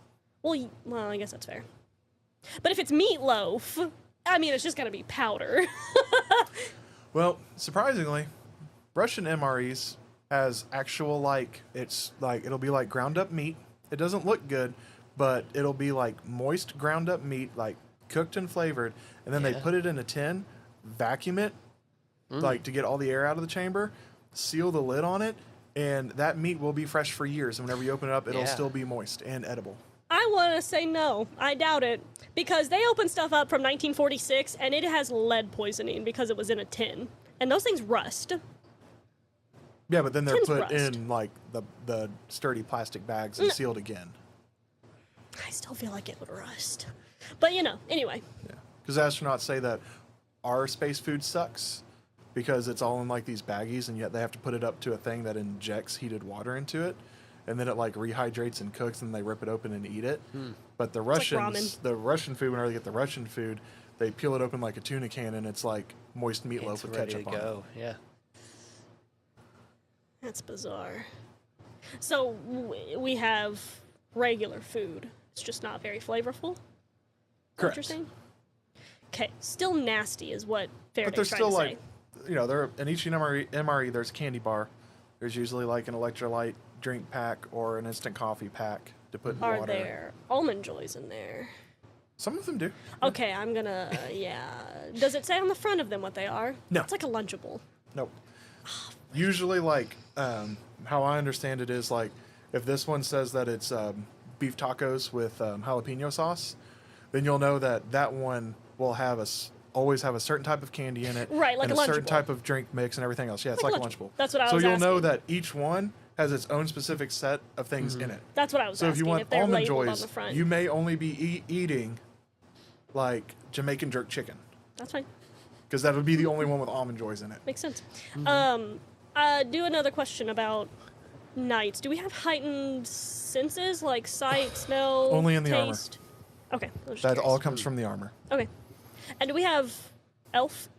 Well, I guess that's fair. But if it's meatloaf, I mean, it's just going to be powder. Well, surprisingly, Russian MREs has actual like it'll be like ground up meat. It doesn't look good, but it'll be like moist ground up meat, like cooked and flavored, and then they Yeah. put it in a tin, vacuum it, like to get all the air out of the chamber, seal the lid on it, and that meat will be fresh for years. And whenever you open it up, it'll Yeah. still be moist and edible. I want to say no. I doubt it. Because they open stuff up from 1946 and it has lead poisoning because it was in a tin. And those things rust. Yeah, but then they're Tins put rust. in like the sturdy plastic bags and sealed again. I still feel like it would rust. But anyway. Yeah, because astronauts say that our space food sucks because it's all in like these baggies, and yet they have to put it up to a thing that injects heated water into it, and then it like rehydrates and cooks, and they rip it open and eat it. But the like Russians, ramen. the Russian food, whenever they get the Russian food, they peel it open like a tuna can, and it's like moist meatloaf It's with ready ketchup to on it. go. Yeah. That's bizarre. So we have regular food. It's just not very flavorful. Is that what you're Correct. saying? Okay, still nasty is what But Faraday's there's trying still to like, say. there in each MRE there's a candy bar. There's usually like an electrolyte drink pack or an instant coffee pack to put in Are water. there almond joys in there? Some of them do. Okay, I'm gonna, yeah. Does it say on the front of them what they are? No. It's like a Lunchable. Nope. Usually, like, how I understand it is, like, if this one says that it's beef tacos with jalapeno sauce, then you'll know that that one will have always have a certain type of candy in it. Right, like and a a certain Lunchable. type of drink mix and everything else. Yeah, it's Like like a a Lunchable. Lunchable. That's what I so was you'll know asking. that each one has its own specific set of things in it. That's what I was So asking. if you want if they're almond labeled joys, on the front. you may only be eating, like, Jamaican jerk chicken. That's fine. Because that would be the only one with almond joys in it. Makes sense. Do another question about nights. Do we have heightened senses like sight, smell, Only in the armor. taste? Okay. I was just That curious. all comes from the armor. Okay. And do we have elf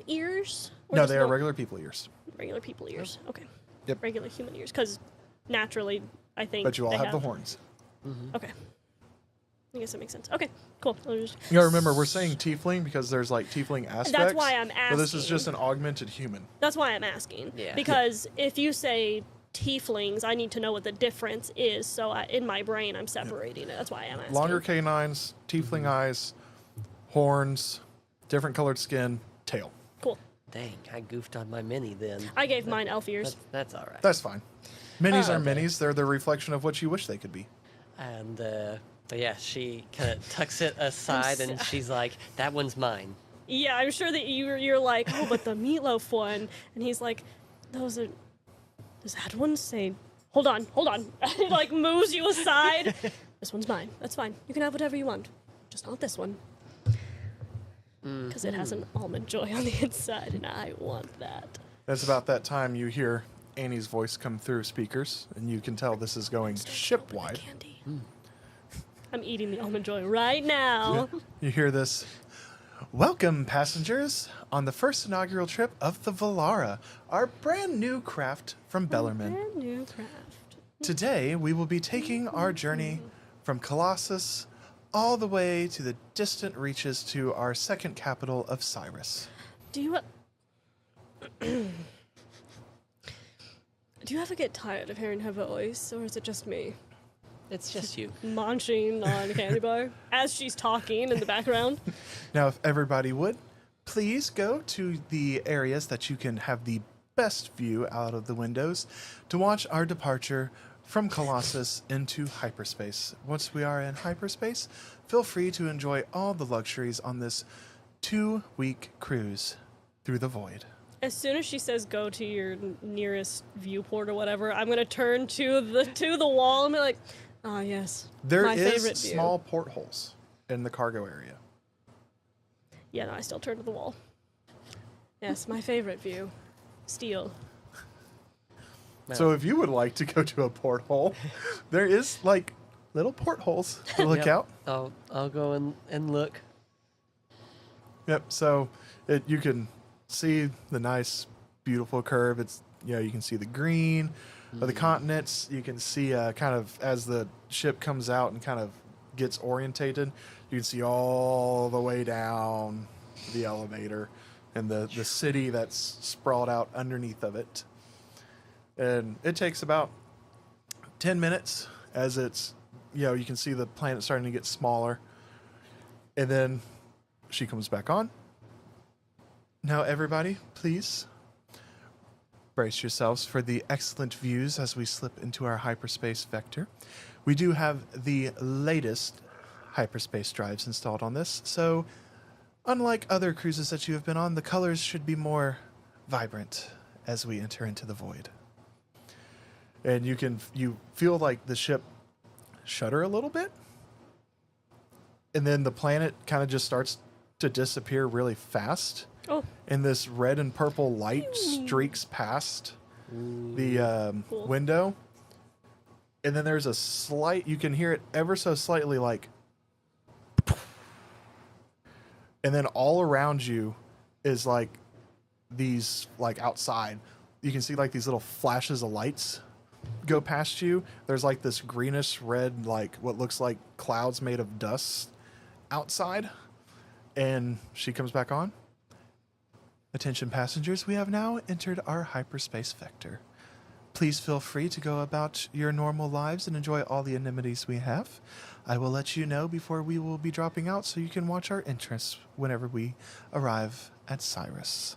ears? Or No, just they are no- regular people ears. regular people ears. Okay. Yep. Regular human ears, because naturally, I think. But you all they have the horns. Okay. I guess that makes sense. Okay. Cool. I'll just- You gotta remember, we're saying tiefling because there's like tiefling aspects. why I'm But this is asking. just an augmented human. That's why I'm asking. Yeah. Because if you say tieflings, I need to know what the difference is. So in my brain, I'm separating it. That's why I'm asking. Longer canines, tiefling eyes, horns, different colored skin, tail. Cool. Dang, I goofed on my mini then. I gave mine elf ears. That's all right. That's fine. Minis are Okay. minis. They're the reflection of what you wish they could be. And but yeah, she kind of tucks it aside and she's like, "That one's mine." Yeah, I'm sure that you're like, oh, but the meatloaf one, and he's like, those are. Does that one say? Hold on. He like moves you aside. This one's mine. That's fine. You can have whatever you want, just not this one, because it has an almond joy on the inside, and I want that. It's about that time you hear Annie's voice come through speakers, and you can tell this is going ship wide. Candy. I'm eating the almond joy right now. You hear this. Welcome, passengers, on the first inaugural trip of the Valara, our brand new craft from Bellarmine. Brand new craft. Today, we will be taking our journey from Colossus all the way to the distant reaches to our second capital of Cyrus. Do you ever get tired of hearing her voice, or is it just me? It's just you. Munching on a candy bar as she's talking in the background. Now, if everybody would, please go to the areas that you can have the best view out of the windows to watch our departure from Colossus into hyperspace. Once we are in hyperspace, feel free to enjoy all the luxuries on this 2-week cruise through the void. As soon as she says go to your nearest viewport or whatever, I'm gonna turn to the wall and be like, ah, yes, There my is favorite view. small portholes in the cargo area. Yeah, no, I still turn to the wall. Yes, my favorite view. Steel. So if you would like to go to a porthole, there is like little portholes to look Yep. out. I'll go and look. Yep. So you can see the nice, beautiful curve. It's you can see the green of the continents. You can see kind of as the ship comes out and kind of gets orientated. You can see all the way down the elevator and the city that's sprawled out underneath of it. And it takes about 10 minutes as it's you can see the planet starting to get smaller. And then she comes back on. Now, everybody, please brace yourselves for the excellent views as we slip into our hyperspace vector. We do have the latest hyperspace drives installed on this, so unlike other cruises that you have been on, the colors should be more vibrant as we enter into the void. And you feel like the ship shudder a little bit, and then the planet kind of just starts to disappear really fast. Oh, And this red and purple light streaks past the Cool. window. And then there's a slight, you can hear it ever so slightly like. And then all around you is like these, like outside, you can see like these little flashes of lights go past you. There's like this greenish red, like what looks like clouds made of dust outside. And she comes back on. Attention passengers, we have now entered our hyperspace vector. Please feel free to go about your normal lives and enjoy all the amenities we have. I will let you know before we will be dropping out so you can watch our entrance whenever we arrive at Cyrus.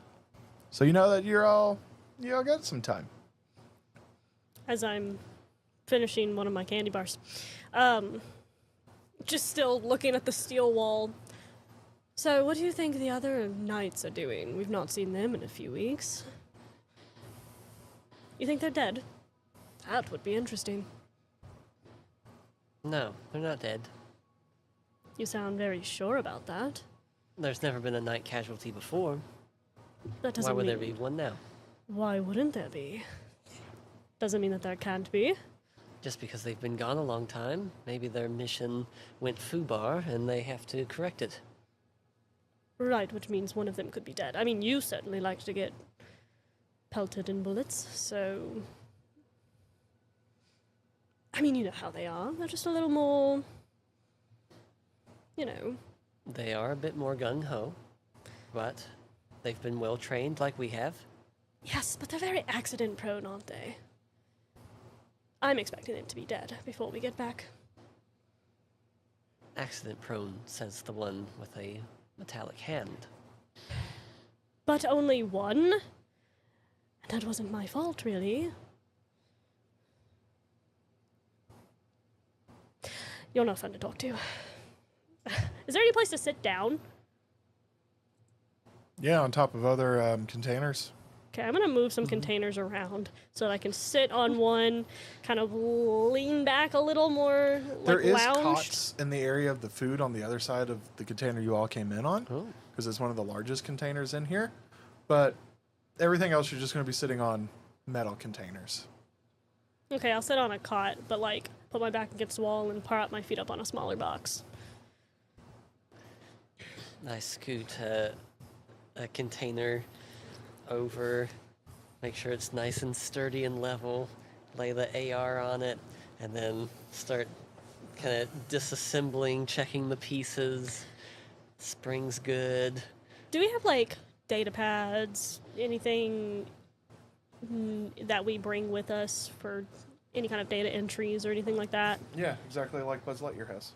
So you know that you all got some time. as I'm finishing one of my candy bars. Just still looking at the steel wall. So, what do you think the other knights are doing? We've not seen them in a few weeks. You think they're dead? That would be interesting. No, they're not dead. You sound very sure about that. There's never been a night casualty before. That Why doesn't would mean... there be one now? Why wouldn't there be? Doesn't mean that there can't be. Just because they've been gone a long time, maybe their mission went foobar and they have to correct it. Right, which means one of them could be dead. I mean, you certainly like to get pelted in bullets, so... I mean, you know how they are. They're just a little more... You know. They are a bit more gung-ho, but they've been well trained like we have. Yes, but they're very accident-prone, aren't they? I'm expecting them to be dead before we get back. Accident-prone, says the one with a metallic hand. But only one? And that wasn't my fault, really. You're not fun to talk to. Is there any place to sit down? Yeah, on top of other containers. Okay, I'm gonna move some containers around so that I can sit on one, kind of lean back a little more, like There is lounge. cots in the area of the food on the other side of the container you all came in on, Oh. because it's one of the largest containers in here. But everything else, you're just going to be sitting on metal containers. Okay, I'll sit on a cot, but like put my back against the wall and prop my feet up on a smaller box. I scoot a container over, make sure it's nice and sturdy and level, lay the AR on it, and then start kind of disassembling, checking the pieces. Spring's good. Do we have like data pads, anything that we bring with us for any kind of data entries or anything like that? Yeah, exactly like Buzz Lightyear has.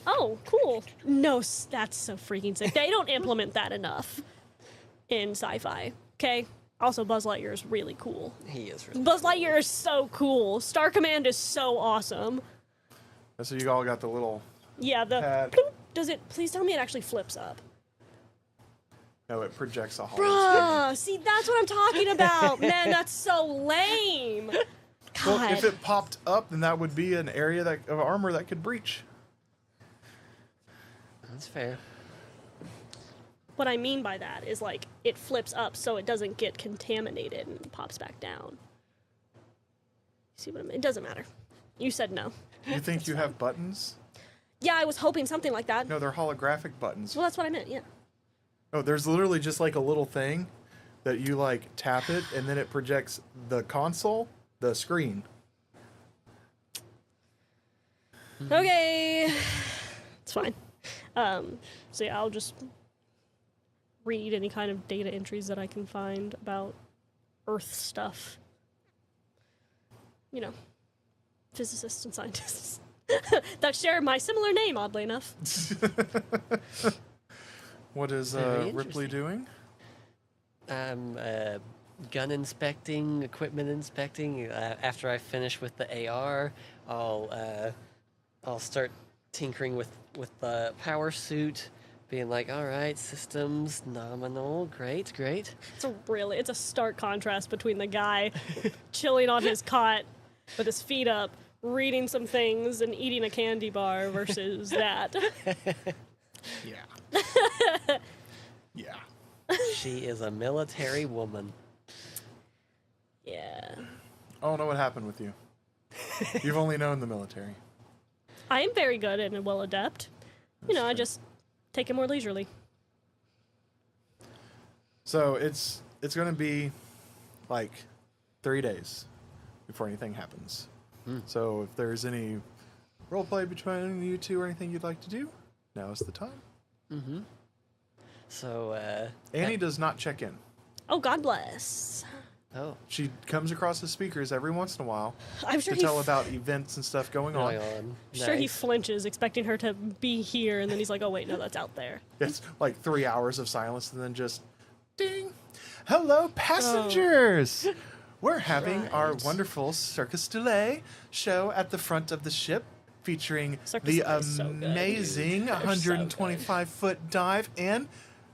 Oh, cool. No, that's so freaking sick. They don't implement that enough in sci-fi. Okay. Also, Buzz Lightyear is really cool. He is really Buzz Lightyear is so cool. Star Command is so awesome. And so you all got the little Yeah, the pad. bloop, does it? Please tell me it actually hlips up. No, it projects a holo. Bruh, see, that's what I'm talking about. Man, that's so lame. God. Well, if it popped up, then that would be an area of armor that could breach. That's fair. What I mean by that is like it flips up so it doesn't get contaminated and pops back down. See what I mean? It doesn't matter. You said no. You think you have buttons? Yeah, I was hoping something like that. No, they're holographic buttons. Well, that's what I meant. Yeah. Oh, there's literally just like a little thing that you like tap it and then it projects the console, the screen. Okay. It's fine. So yeah, I'll just read any kind of data entries that I can find about Earth stuff. You know, physicists and scientists that share my similar name, oddly enough. What is Very Ripley interesting. doing? Gun inspecting, equipment inspecting. After I finish with the AR, I'll start tinkering with the power suit, being like, all right, systems nominal, great. It's a stark contrast between the guy chilling on his cot with his feet up, reading some things and eating a candy bar versus that. Yeah. Yeah. She is a military woman. Yeah. I don't know what happened with you. You've only known the military. I am very good and well adept. You know, I just take it more leisurely. So it's going to be like 3 days before anything happens. So if there's any roleplay between you two or anything you'd like to do, now is the time. Mm-hmm. So, Annie does not check in. Oh, God bless. oh, She comes across the speakers every once in a while I'm sure to tell about events and stuff going on. going on. Sure, he Nice. flinches, expecting her to be here, and then he's like, "Oh wait, no, that's out there." It's like 3 hours of silence and then just ding. Hello, passengers! We're having our Right. wonderful Circus Delay show at the front of the ship featuring Cirque the du Soleil's so good. amazing They're so good. 125-foot dive, and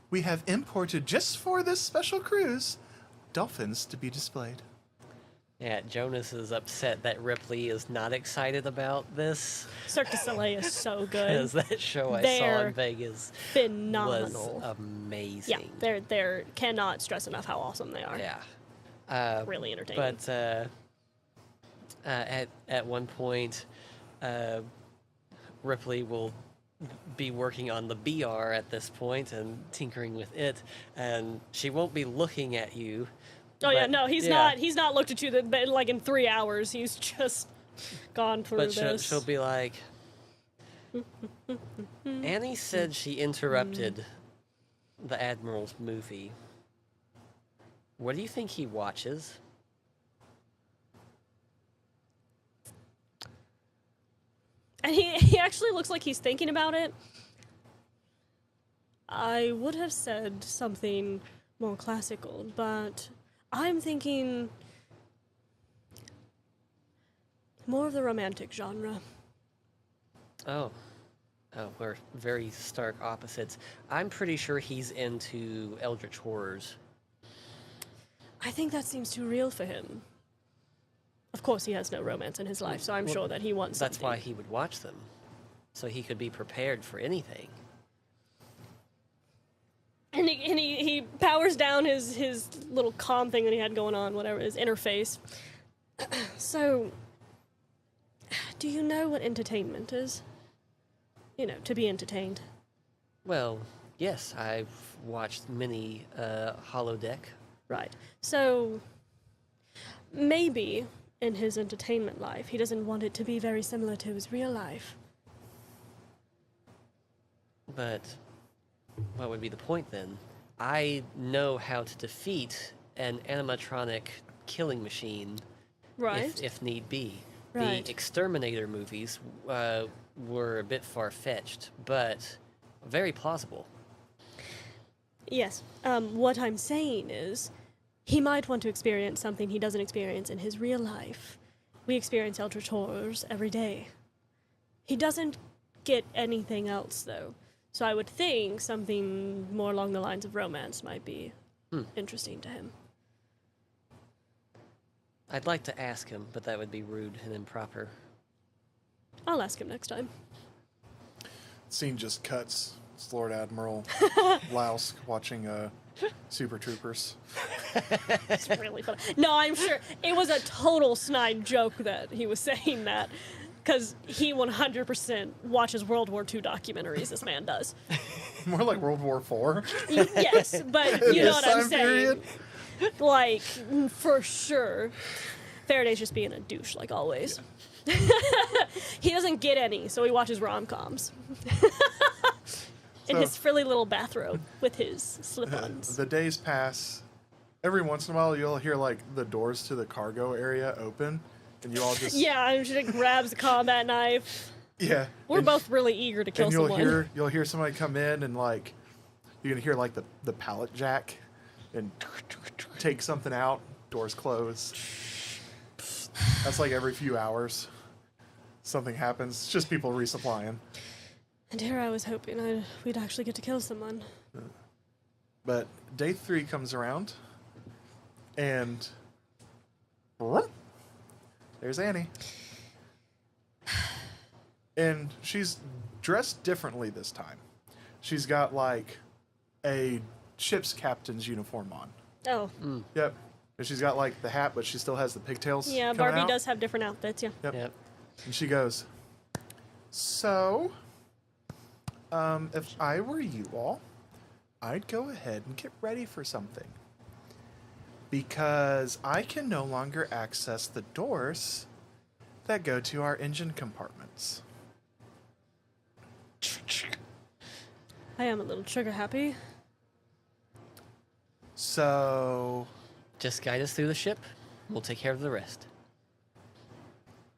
we have imported just for this special cruise dolphins to be displayed. Yeah, Jonas is upset that Ripley is not excited about this Cirque du Soleil is so because good, that show I saw They're in Vegas phenomenal. was amazing. Yeah, they're cannot stress enough how awesome they are. Yeah. Really entertaining. But at one point, Ripley will be working on the BR at this point and tinkering with it, and she won't be looking at you. Oh yeah, but- no, he's yeah. not. He's not looked at you like in 3 hours. He's just gone through But this. she'll be like, Annie said she interrupted the Admiral's movie. What do you think he watches? And he actually looks like he's thinking about it. I would have said something more classical, but I'm thinking more of the romantic genre. Oh, we're very stark opposites. I'm pretty sure he's into eldritch horrors. I think that seems too real for him. Of course, he has no romance in his life, so I'm Well, sure that he wants That's something. why he would watch them, so he could be prepared for anything. And he powers down his little comm thing that he had going on, whatever, his interface. So, do you know what entertainment is? You know, to be entertained. Well, Yes, I've watched many holodeck. Right. So maybe in his entertainment life, he doesn't want it to be very similar to his real life. But what would be the point then? I know how to defeat an animatronic killing machine Right. if need be. Right. The Exterminator movies were a bit far-fetched, but very plausible. Yes. What I'm saying is, he might want to experience something he doesn't experience in his real life. We experience eldritch horrors every day. He doesn't get anything else, though. So I would think something more along the lines of romance might be interesting to him. I'd like to ask him, but that would be rude and improper. I'll ask him next time. Scene just cuts. It's Lord Admiral Lausk watching Super Troopers. It's really funny. No, I'm sure it was a total snide joke that he was saying that. Because he 100% watches World War II documentaries, this man does. More like World War IV. Yes, but you know what I'm Time saying. period. Like, for sure. Faraday's just being a douche, like always. He doesn't get any, so he watches rom-coms. In So- his frilly little bathrobe with his slip-ons. The days pass. Every once in a while, you'll hear like the doors to the cargo area open, and you all just Yeah, I'm sure he grabs a combat knife. yeah. We're and, both really eager to kill and someone. you'll hear somebody come in and like you're gonna hear like the pallet jack and take something out. Doors close. That's like every few hours. Something happens. It's just people resupplying. And here I was hoping we'd actually get to kill someone. But day 3 comes around, and there's Annie. And she's dressed differently this time. She's got like a ship's captain's uniform on. Oh, Yep. And she's got like the hat, but she still has the pigtails. yeah, coming Barbie out. does have different outfits, yeah. Yep. Yep. And she goes, "So, if I were you all, I'd go ahead and get ready for something. Because I can no longer access the doors that go to our engine compartments." I am a little trigger happy. So, Just guide us through the ship. We'll take care of the rest.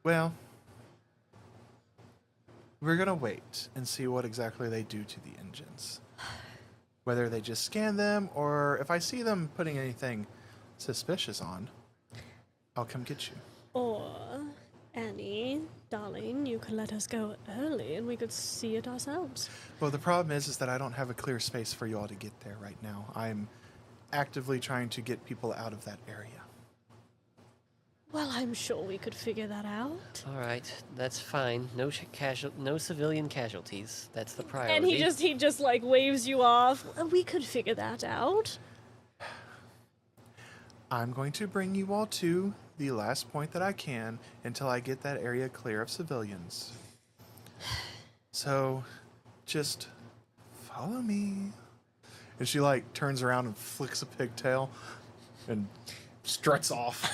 well, we're going to wait and see what exactly they do to the engines. Whether they just scan them, or if I see them putting anything suspicious on, I'll come get you. Or, Annie, darling, you could let us go early and we could see it ourselves. Well, the problem is that I don't have a clear space for you all to get there right now. I'm actively trying to get people out of that area. Well, I'm sure we could figure that out. All right, that's fine. No civilian casualties. That's the priority. And he just like waves you off. We could figure that out. I'm going to bring you all to the last point that I can until I get that area clear of civilians. So, just follow me. And she like turns around and flicks a pigtail and struts off.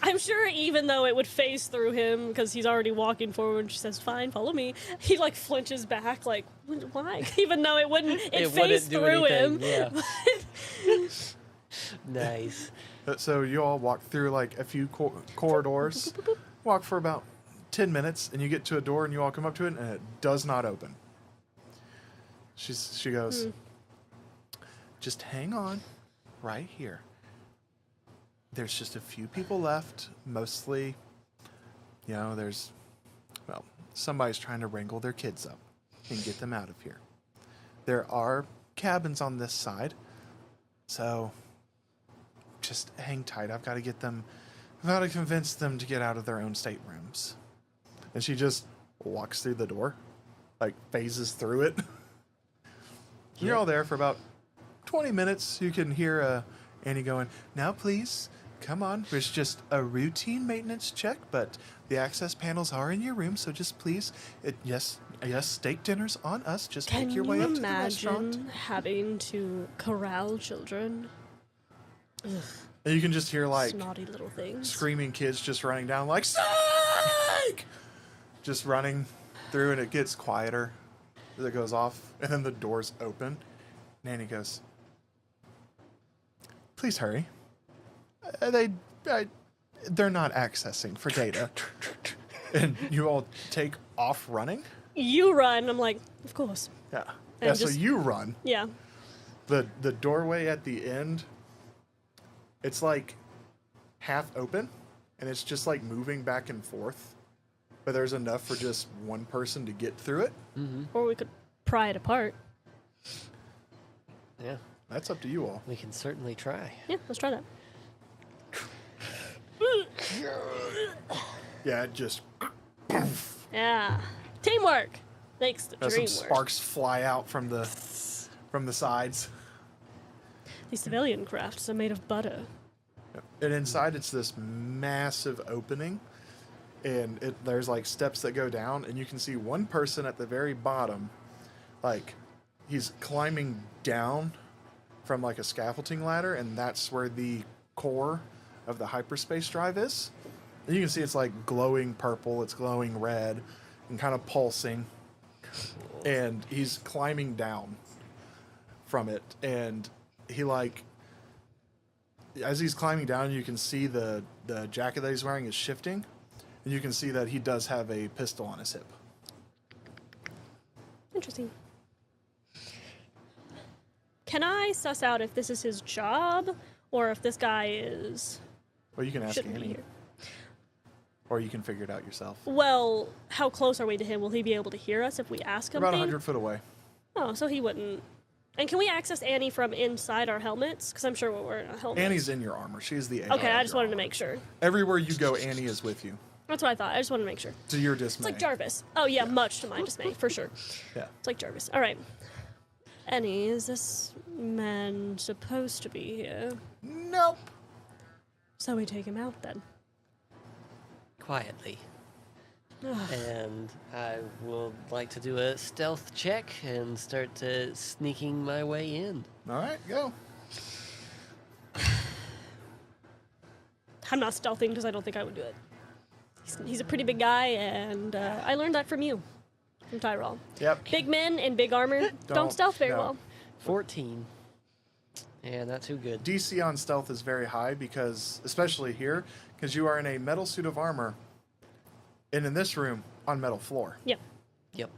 I'm sure even though it would phase through him because he's already walking forward, she says, "Fine, follow me." He like flinches back, like, "Why?" Even though it wouldn't phased do through anything, him. Yeah. Nice. So you all walk through like a few corridors, walk for about 10 minutes, and you get to a door and you all come up to it and it does not open. She goes, "Just hang on right here. There's just a few people left, mostly, somebody's trying to wrangle their kids up and get them out of here. There are cabins on this side, so just hang tight. I've got to convince them to get out of their own staterooms." And she just walks through the door, like phases through it. You're all there for about 20 minutes. You can hear Annie going, "Now please, come on. There's just a routine maintenance check, but the access panels are in your room, so just please, yes, Yes, steak dinner's on us. Just Can make your you way up to the restaurant. imagine having to corral children? Ugh, And you can just hear like snotty little things. screaming kids just running down like steak, just running through, and it gets quieter as it goes off, and then the doors open. Nanny goes, "Please hurry. They're not accessing for data." And you all take off running. You run. I'm like, of course. Yeah. And Yeah. So just- you run. Yeah. The doorway at the end, it's like half open, and it's just like moving back and forth. But there's enough for just one person to get through it. Or we could pry it apart. Yeah, That's up to you all. we can certainly try. Yeah, let's try that. Yeah, it just Yeah. Teamwork makes the some dream work. sparks fly out from the sides. These civilian crafts are made of butter. And inside it's this massive opening, and there's like steps that go down, and you can see one person at the very bottom, like he's climbing down from like a scaffolding ladder, and that's where the core of the hyperspace drive is. And you can see it's like glowing purple, it's glowing red, and kind of pulsing. And he's climbing down from it, and he like, as he's climbing down, you can see the jacket that he's wearing is shifting, and you can see that he does have a pistol on his hip. Interesting. Can I suss out if this is his job or if this guy is Well, you can ask shouldn't be Annie, here? or you can figure it out yourself. Well, how close are we to him? Will he be able to hear us if we ask him? About things? 100 foot away. Oh, so he wouldn't. And can we access Annie from inside our helmets? Because I'm sure we're wearing a helmet. Annie's in your armor. She's the AI Okay, of I just your wanted to armor. make sure. Everywhere you go, Annie is with you. That's what I thought. I just wanted to make sure. To your dismay. It's like Jarvis. Oh, yeah, much to my dismay, for sure. Yeah. It's like Jarvis. All right. Annie, is this man supposed to be here? Nope. So we take him out then. Quietly. And I would like to do a stealth check and start sneaking my way in. All right, go. I'm not stealthing because I don't think I would do it. He's a pretty big guy, and I learned that from you, from Tyrell. Yep. Big men in big armor don't stealth very no. well. 14. Yeah, not too good. DC on stealth is very high because, especially here, because you are in a metal suit of armor, and in this room on metal floor. Yep. Yep.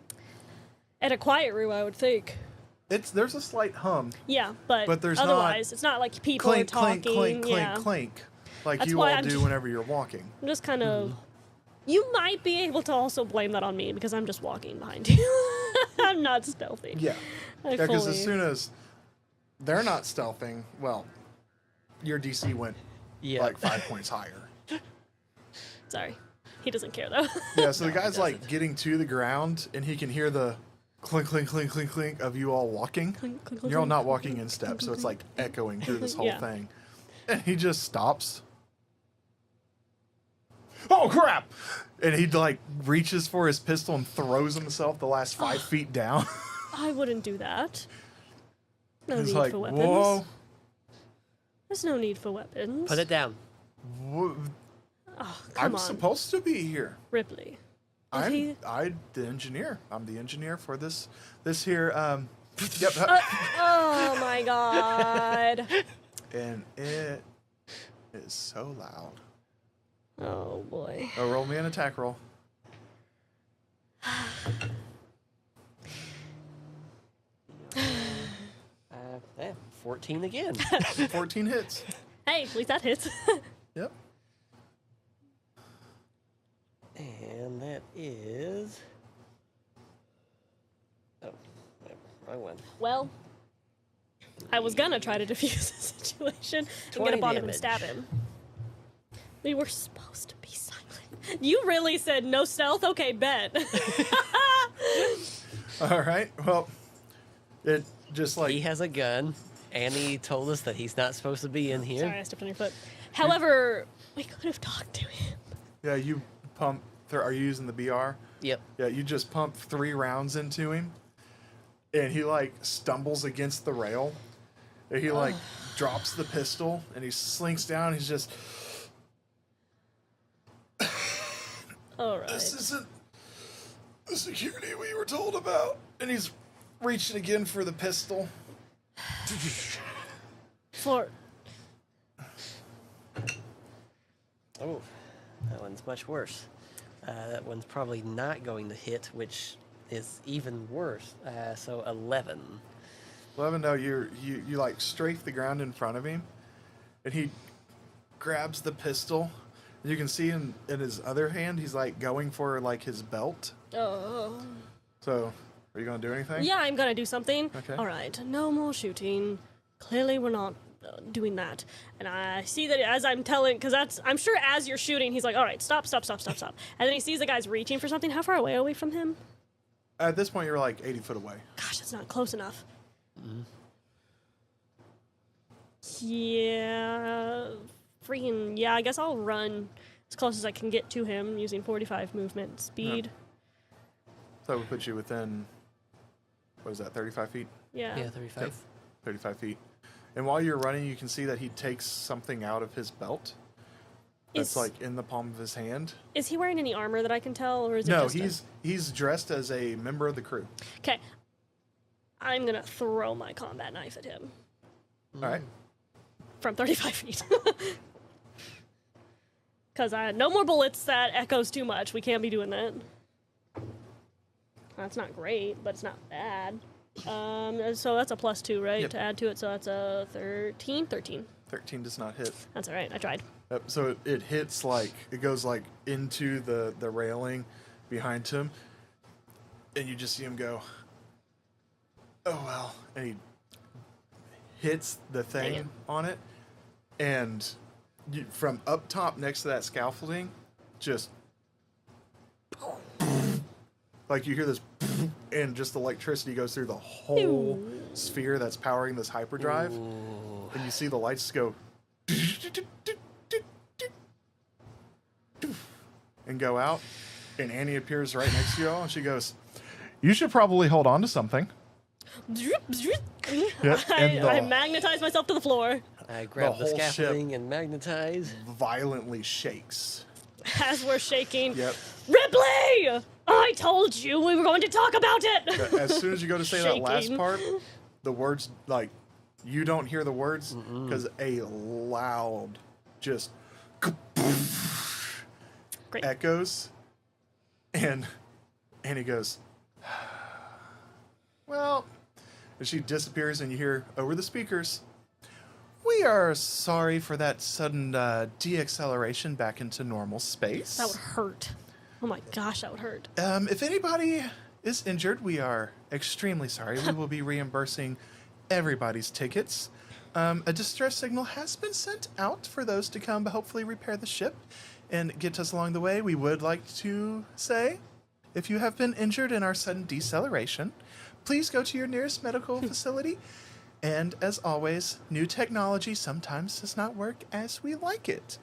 At a quiet room, I would think. There's a slight hum. Yeah, but there's otherwise, it's not like people Clink, are talking. clink, clink, yeah. clink, clink, like That's you why all I'm do just- whenever you're walking. I'm just kind of. You might be able to also blame that on me because I'm just walking behind you. I'm not stealthy. Yeah. I Because fully- as soon as they're not stealthing, well, your DC went Yeah. like 5 points higher. Sorry. He doesn't care though. Yeah, so the No, he guy's like doesn't. getting to the ground, and he can hear the clink, clink, clink, clink, clink of you all walking. Clink, clink, You're all clink, not clink, walking clink, in step, clink, so it's clink, like echoing through this whole Yeah. thing. And he just stops. Oh crap! And he like reaches for his pistol and throws himself the last 5 feet down. I wouldn't do that. No He's need like, for weapons. whoa. There's no need for weapons. Put it down. Oh, come I'm on. supposed to be here. Ripley. I'm the engineer. I'm the engineer for this here. Yep. Oh my god. And it is so loud. Oh boy. Oh, roll me an attack roll. Yeah, 14 again. 14 hits. Hey, at least that hits. Yep. And that is. Oh, wrong one. Well, I was gonna try to defuse the situation and get 20 up on him and damage. stab him. We were supposed to be silent. You really said no stealth? Okay, bet. All right. Well, it just like He has a gun. Annie told us that he's not supposed to be in here. Sorry, I stepped on your foot. However, we could have talked to him. yeah, you pump. Are you using the BR? Yep. Yeah, you just pump 3 rounds into him, and he like stumbles against the rail. And he like drops the pistol, and he slinks down. He's just, All right. this isn't the security we were told about. And he's reaching again for the pistol. For Oh, that one's much worse. That one's probably not going to hit, which is even worse. So 11. 11, no, you like strafe the ground in front of him, and he grabs the pistol. And you can see in his other hand, he's like going for like his belt. oh. So, are you gonna do anything? Yeah, I'm gonna do something. Okay. All right, no more shooting. Clearly, we're not doing that. And I see that as I'm telling, because I'm sure as you're shooting, he's like, all right, stop. And then he sees the guy's reaching for something. How far away are we from him? At this point, you're like 80 foot away. Gosh, that's not close enough. Yeah, freaking, yeah, I guess I'll run as close as I can get to him using 45 movement speed. So we put you within, what is that, 35 feet? Yeah. Yeah, 35. Yep. 35 feet. And while you're running, you can see that he takes something out of his belt. That's Is- like in the palm of his hand. Is he wearing any armor that I can tell, or is it No, just he's dressed as a member of the crew. Okay. I'm gonna throw my combat knife at him All right. from 35 feet. Because no more bullets, that echoes too much. We can't be doing that. That's not great, but it's not bad. So that's a +2, right? Yep. To add to it, so that's a 13? 13. 13 does not hit. That's all right. I tried. Yep, so it hits like, it goes like into the railing behind him. And you just see him go, oh well. And he hits the Dang it. thing on it. And from up top next to that scaffolding, just like you hear this, and just electricity goes through the whole sphere that's powering this hyperdrive. Ooh. And you see the lights go and go out, and Annie appears right next to you all, and she goes, "You should probably hold on to something." I magnetize myself to the floor. I grab the whole ship- scaffolding and magnetize. Violently shakes. As we're shaking. Yep. Ripley! I told you we were going to talk about it! As soon as you go to say that last Shaking. part, the words, like, you don't hear the words because a loud, just Great. echoes, and Annie goes, well, and she disappears, and you hear over the speakers, "We are sorry for that sudden deacceleration back into normal space. That would hurt. Oh my gosh, that would hurt. If anybody is injured, we are extremely sorry. We will be reimbursing everybody's tickets. A distress signal has been sent out for those to come, hopefully repair the ship and get us along the way. We would like to say, if you have been injured in our sudden deceleration, please go to your nearest medical facility. And as always, new technology sometimes does not work as we like it."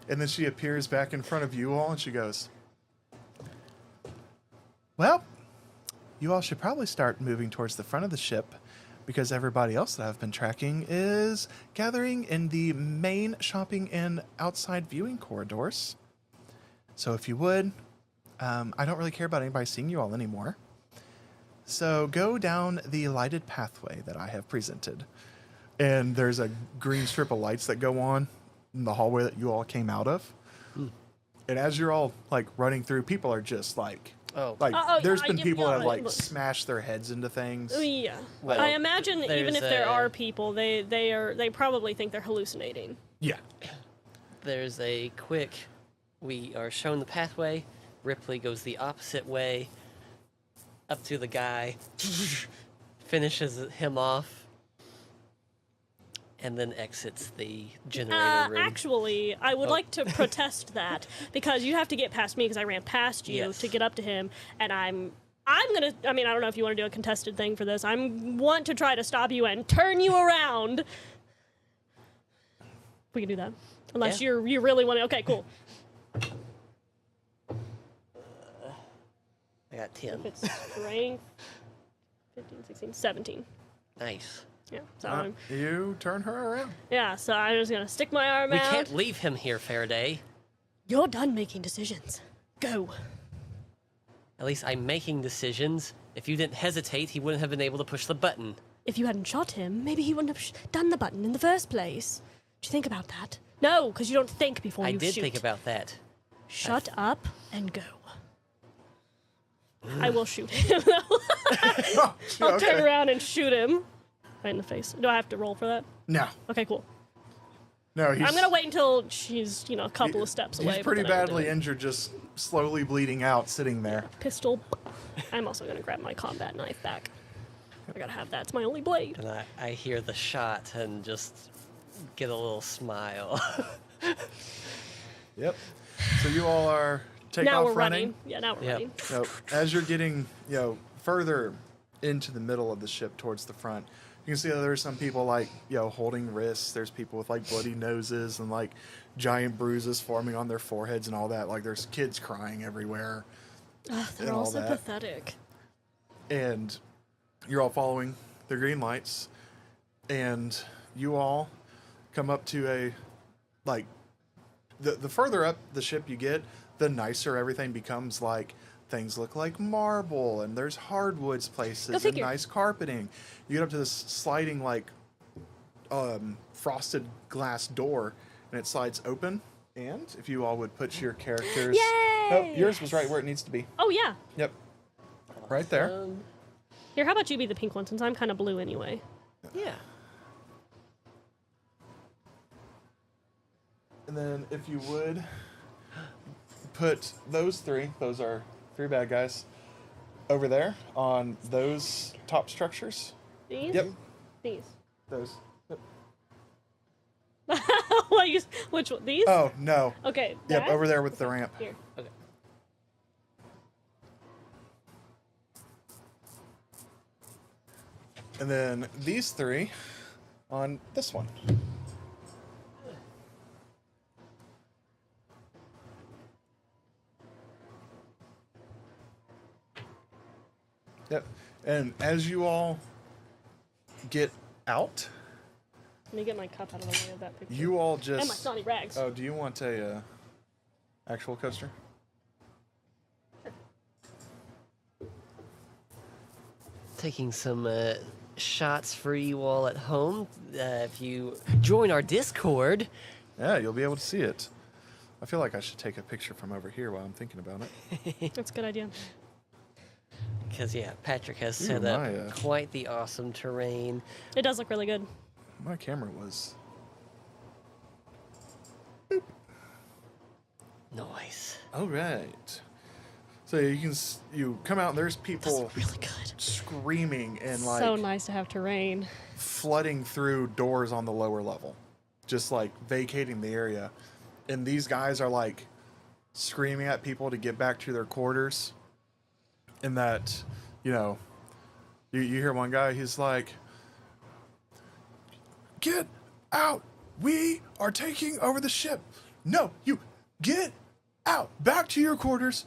And then she appears back in front of you all, and she goes, "Well, you all should probably start moving towards the front of the ship, because everybody else that I've been tracking is gathering in the main shopping and outside viewing corridors. So if you would, I don't really care about anybody seeing you all anymore. So go down the lighted pathway that I have presented." And there's a green strip of lights that go on in the hallway that you all came out of. And as you're all like running through, people are just like, Oh, there's been people that have yeah, like look. smashed their heads into things. Yeah. Well, I imagine even if there there's are people, they probably think they're hallucinating. Yeah. there's a quick. We are shown the pathway. Ripley goes the opposite way up to the guy, finishes him off, and then exits the generator room. Actually, I would like to protest that because you have to get past me because I ran past you Yes. to get up to him, and I'm gonna. I mean, I don't know if you want to do a contested thing for this. Want to try to stop you and turn you around. We can do that, unless you really want to. Okay, cool. I got 10. If it's strength, 15, 16, 17. Nice. Yeah, so You turn her around. yeah, so I'm just gonna stick my arm We out. can't leave him here, Faraday. You're done making decisions. Go. At least I'm making decisions. If you didn't hesitate, he wouldn't have been able to push the button. If you hadn't shot him, maybe he wouldn't have done the button in the first place. Did you think about that? No, because you don't think before I you did shoot. think about that. Shut up and go. I will shoot him, though. I'll turn around and shoot him. Right in the face. Do I have to roll for that? No. Okay, cool. No, he's... I'm gonna wait until she's, a couple of steps away. He's but pretty then I will do badly it. injured, just slowly bleeding out, sitting there. Pistol. I'm also gonna grab my combat knife back. I gotta have that. It's my only blade. And I hear the shot and just get a little smile. Yep. So you all are take Now off we're running. running. Yeah, now we're Yep. running. So as you're getting, further into the middle of the ship towards the front, you can see that there's some people like, holding wrists. There's people with like bloody noses and like giant bruises forming on their foreheads and all that. Like there's kids crying everywhere. Ugh, they're And all all so that. pathetic. And you're all following the green lights, and you all come up to a, like, the further up the ship you get, the nicer everything becomes. Like, things look like marble, and there's hardwoods places and figure. nice carpeting. You get up to this sliding, like, frosted glass door, and it slides open. And if you all would put your characters... Yay! Oh, yours was right where it needs to be. Oh, yeah. Yep. Right there. Here, how about you be the pink one, since I'm kind of blue anyway. Yeah. And then if you would put those are three bad guys, over there on those top structures. These? Yep. These. Those. Yep. Which one? These? Oh, no. Okay. Yep, that? over there with the ramp. Here. Okay. And then these three on this one. Yep. And as you all get out, Let me get my cup out of the way of that picture. you all And just... my snotty rags. Oh, do you want a actual coaster? Taking some shots for you all at home. If you join our Discord, Yeah, you'll be able to see it. I feel like I should take a picture from over here while I'm thinking about it. That's a good idea. because Patrick has Ooh, set up my, quite the awesome terrain. It does look really good. My camera was... Nice. All right. So you come out and there's That's people really good. screaming and like So nice to have terrain. flooding through doors on the lower level, just like vacating the area. And these guys are like screaming at people to get back to their quarters. And that, you hear one guy, he's like, "Get out! We are taking over the ship. No, you get out! Back to your quarters.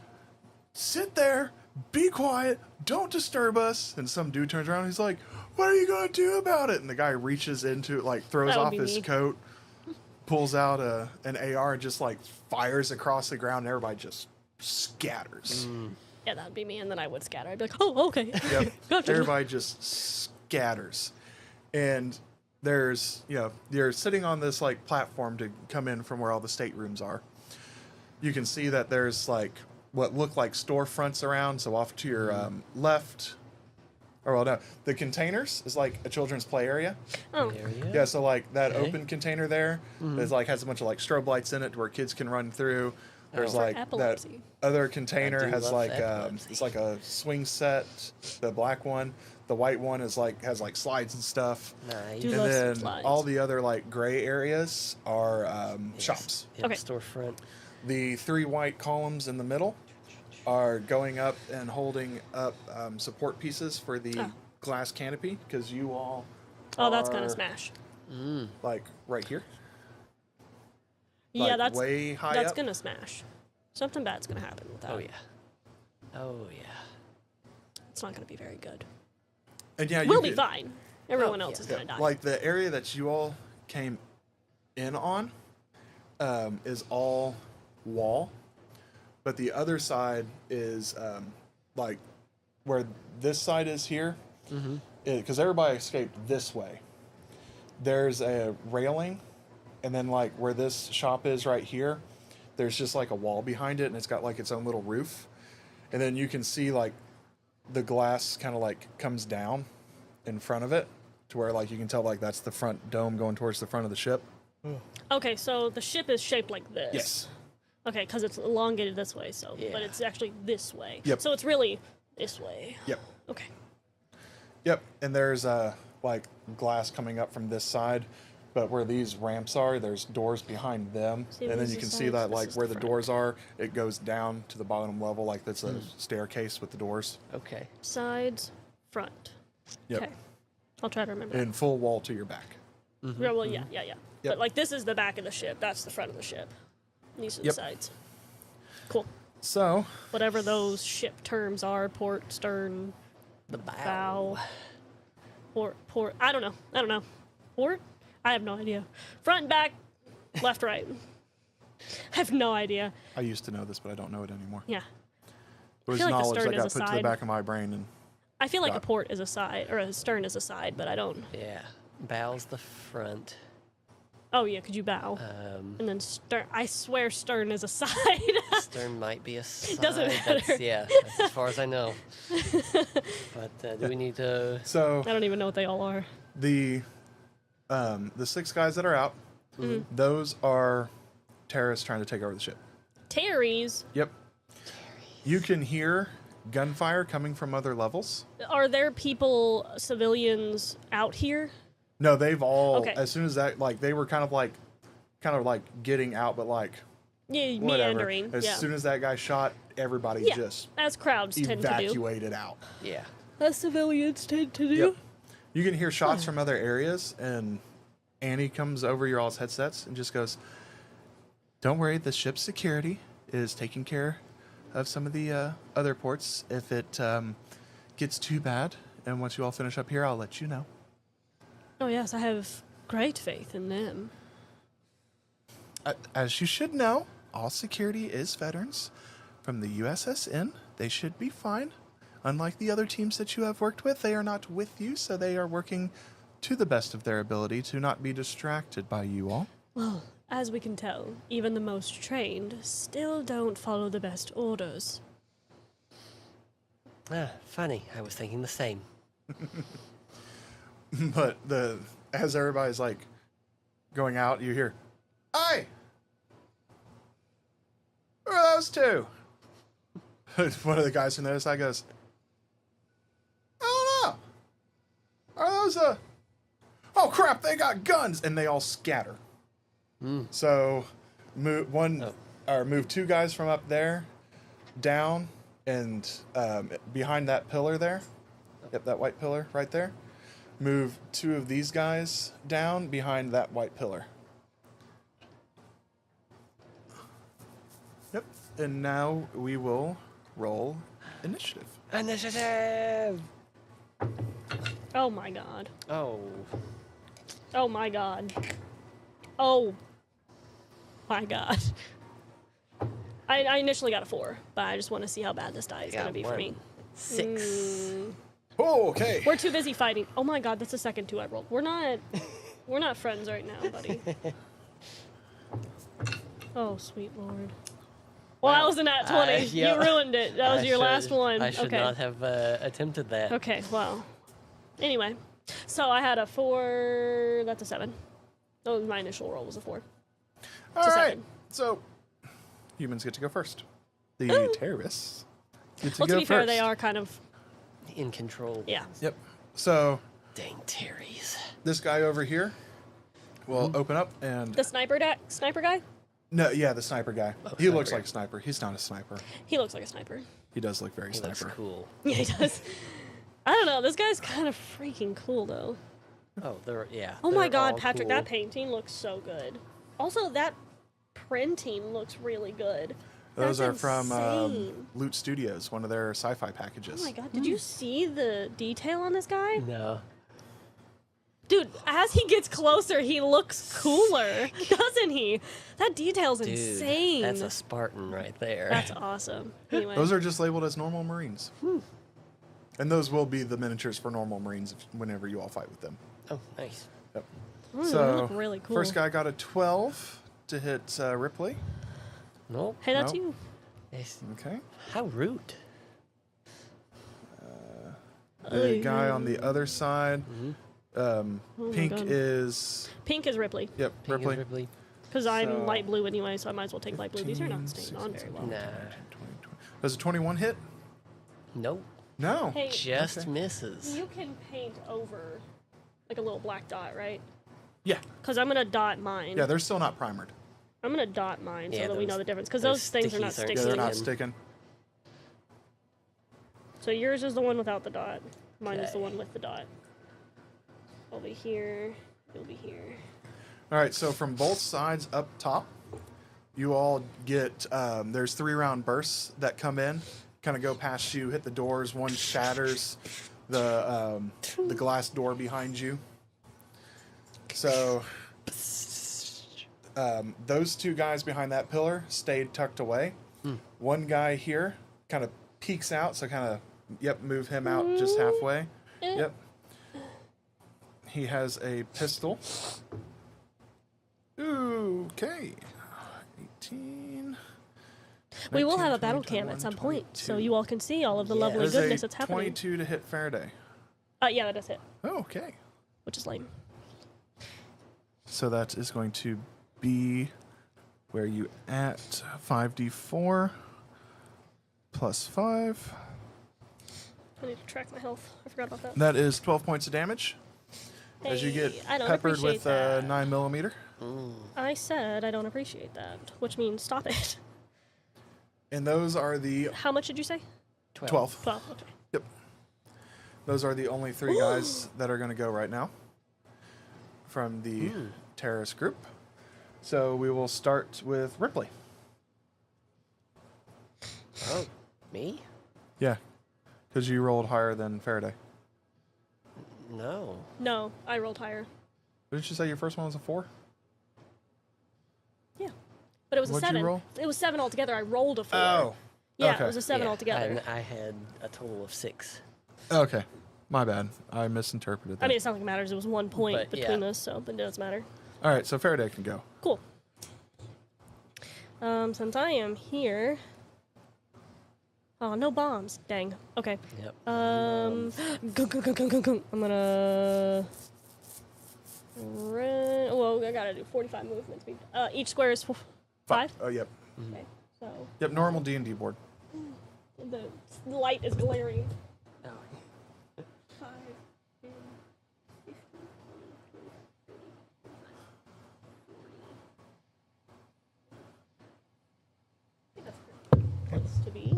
Sit there. Be quiet. Don't disturb us." And some dude turns around and he's like, "What are you going to do about it?" And the guy reaches into, like, throws That would off be his me. coat, pulls out an AR and just, like, fires across the ground. And everybody just scatters. Yeah, that would be me, and then I would scatter. I'd be like, oh, okay. Yep. Gotcha. Everybody just scatters. And there's, you're sitting on this, like, platform to come in from where all the staterooms are. You can see that there's, like, what look like storefronts around. So off to your left, or well, no, the containers is like a children's play area. Oh, Yeah, so like that Okay. open container there is like has a bunch of like strobe lights in it where kids can run through. There's Oh. like For that epilepsy. other container I do has love like epilepsy. it's like a swing set. The black one, the white one is like has like slides and stuff. Nice. Do And love some then slides. all the other like gray areas are shops. Yep, Okay. storefront. The three white columns in the middle are going up and holding up support pieces for the Oh. glass canopy because you all oh, that's gonna are, smash. like right here. Yeah, Like, that's way high that's up. gonna smash. Something bad's gonna happen with that. Oh yeah. Oh yeah. it's not going to be very good. And yeah, We'll be fine. Everyone else yeah. is going to die. Like the area that you all came in on is all wall, but the other side is like where this side is here, because everybody escaped this way. There's a railing, and then like where this shop is right here, there's just like a wall behind it, and it's got like its own little roof, and then you can see like the glass kind of like comes down in front of it to where like you can tell like that's the front dome going towards the front of the ship. Okay, so the ship is shaped like this. Yes. Okay, because it's elongated this way, so Yeah. but it's actually this way. Yep. So it's really this way. Yep. Okay. Yep. And there's like glass coming up from this side, but where these ramps are, there's doors behind them, See, and then these you are can see sides, that this like is where the the front. doors are, it goes down to the bottom level, like that's a staircase with the doors. Okay. Sides, front. Yep. Okay. I'll try to remember. that. And full wall to your back. Yeah, well, yeah. Yep. But like this is the back of the ship. That's the front of the ship. These are the Yep. sides. Cool. So Whatever those ship terms are, port, stern, The bow, port. I don't know. Port? I have no idea. Front, back, left, right. I have no idea. I used to know this, but I don't know it anymore. Yeah. It was feel like the knowledge stern that got is put a to the side. back of my brain, and I feel like Got a port is a side, or a stern is a side, but I don't. Yeah. Bow's the front. Oh yeah, could you bow? And then stern. I swear stern is a side. Stern might be a side. doesn't That's, matter. yeah, that's as far as I know. But do we need to... so I don't even know what they all are. the 6 guys that are out, those are terrorists trying to take over the ship. Terry's. Yep. You can hear gunfire coming from other levels. Are there people, civilians out here? No, they've all Okay. as soon as that like they were kind of like getting out, but like Yeah, whatever. meandering. As yeah. soon as that guy shot, everybody Yeah, just as crowds tend to do. evacuated out. Yeah. As civilians tend to do. Yep. You can hear shots from other areas, and Annie comes over your all's headsets and just goes, "Don't worry, the ship's security is taking care of some of the other ports. If it gets too bad, and once you all finish up here, I'll let you know." Oh yes, I have great faith in them. As you should know, all security is veterans from the USSN. They should be fine. Unlike the other teams that you have worked with, they are not with you, so they are working to the best of their ability to not be distracted by you all. Well, as we can tell, even the most trained still don't follow the best orders. Funny. I was thinking the same. But as everybody's like going out, you hear, "Hey, who are those two?" One of the guys from the other side goes, "I don't know. Are those oh crap, they got guns," and they all scatter. So move 2 guys from up there down and behind that pillar there. Yep, that white pillar right there. Move 2 of these guys down behind that white pillar. Yep. And now we will roll initiative. Initiative! Oh my god. Oh. Oh my god. Oh my god. I initially got a 4, but I just want to see how bad this die is going to be for me. 6. Oh, okay. We're too busy fighting. Oh my god, that's the second 2 I rolled. We're not friends right now, buddy. Oh, sweet lord. Well, that was a nat 20. yeah. You ruined it. That was your last one. I should okay. not have attempted that. Okay, well. Anyway, so I had a 4. That's a 7. Oh, my initial roll was a 4. All a right. 7. So humans get to go first. The terrorists get to Well, go to be first. fair, they are kind of. In control. Yeah. Yep. So Dang Terry's. this guy over here will open up and The sniper guy? no, yeah, the sniper guy. He sniper looks guy. like a sniper. He's not a sniper. He looks like a sniper. He does look very He looks sniper. cool. Yeah, he does. I don't know. This guy's kind of freaking cool, though. Oh, yeah. Oh my they're god, all Patrick, cool. that painting looks so good. Also, that printing looks really good. Those That's are from insane. Loot Studios, one of their sci-fi packages. Oh my god, did you see the detail on this guy? No. Dude, as he gets closer, he looks cooler, doesn't he? That detail's Dude, insane. that's a Spartan right there. That's awesome. Anyway. Those are just labeled as normal Marines. And those will be the miniatures for normal Marines whenever you all fight with them. Oh, nice. Yep. Ooh, they So, look really cool. first guy got a 12 to hit Ripley. Nope. Hey, that's Nope. you. It's, Okay. how rude. The guy on the other side, pink God. is... Pink is Ripley. Yep, Pink is Ripley. Ripley. Because I'm So- light blue anyway, so I might as well take light blue. These are not 15, staying on very well. Nah. 20. Does a 21 hit? Nope. No. Hey, Just Okay. misses. you can paint over like a little black dot, right? Yeah. Because I'm going to dot mine. Yeah, they're still not primered. I'm going to dot mine so Yeah, that we those- know the difference. Because those those things are not stickies aren't Yeah, sticking. they're not Sticking. sticking. So yours is the one without the dot. Mine is the Okay. one with the dot. I'll be here. You'll be here. All right, so from both sides up top, you all get, there's 3-round bursts that come in, kind of go past you, hit the doors. One shatters the glass door behind you. So those two guys behind that pillar stayed tucked away. One guy here kind of peeks out, so kind of, yep, move him out just halfway. Yep. He has a pistol. Ooh, okay. 18. We will 19, have a battle 20, cam at some 21, point, so 22. you all can see all of the Yeah. lovely There's goodness a that's happening. 22 to hit Faraday. Yeah, that does hit, Oh, okay. which is lame. So that is going to be where you at 5d4 plus 5. I need to track my health. I forgot about that. That is 12 points of damage as you get Hey, I don't peppered appreciate with that. 9mm. I said I don't appreciate that, which means stop it. And those are the How much did you say? 12. 12. Okay. Yep. Those are the only 3 guys that are going to go right now from the terrorist group. So we will start with Ripley. Oh, me? Yeah, because you rolled higher than Faraday. No. No, I rolled higher. Didn't you say your first one was a 4? Yeah. But it was What'd a you 7. roll? It was 7 altogether. I rolled a 4. Oh. Yeah, okay. it was a 7 Yeah, altogether. And I had a total of 6. Okay. My bad. I misinterpreted that. I mean, it's not like it matters. It was 1 point But, between yeah. us, so it doesn't matter. All right, so Faraday can go. Cool. Since I am here. Oh, no bombs. Dang. Okay. Yep. Gung, gung, gung, gung, gung, gung. I'm gonna run. Well, I gotta do 45 movement speed. Each square is 5. Oh, yep. Okay. So Yep, normal D&D board. the light is glaring. Oh. 5, 10, 15, 20, 30, 40. I think that's pretty close to be.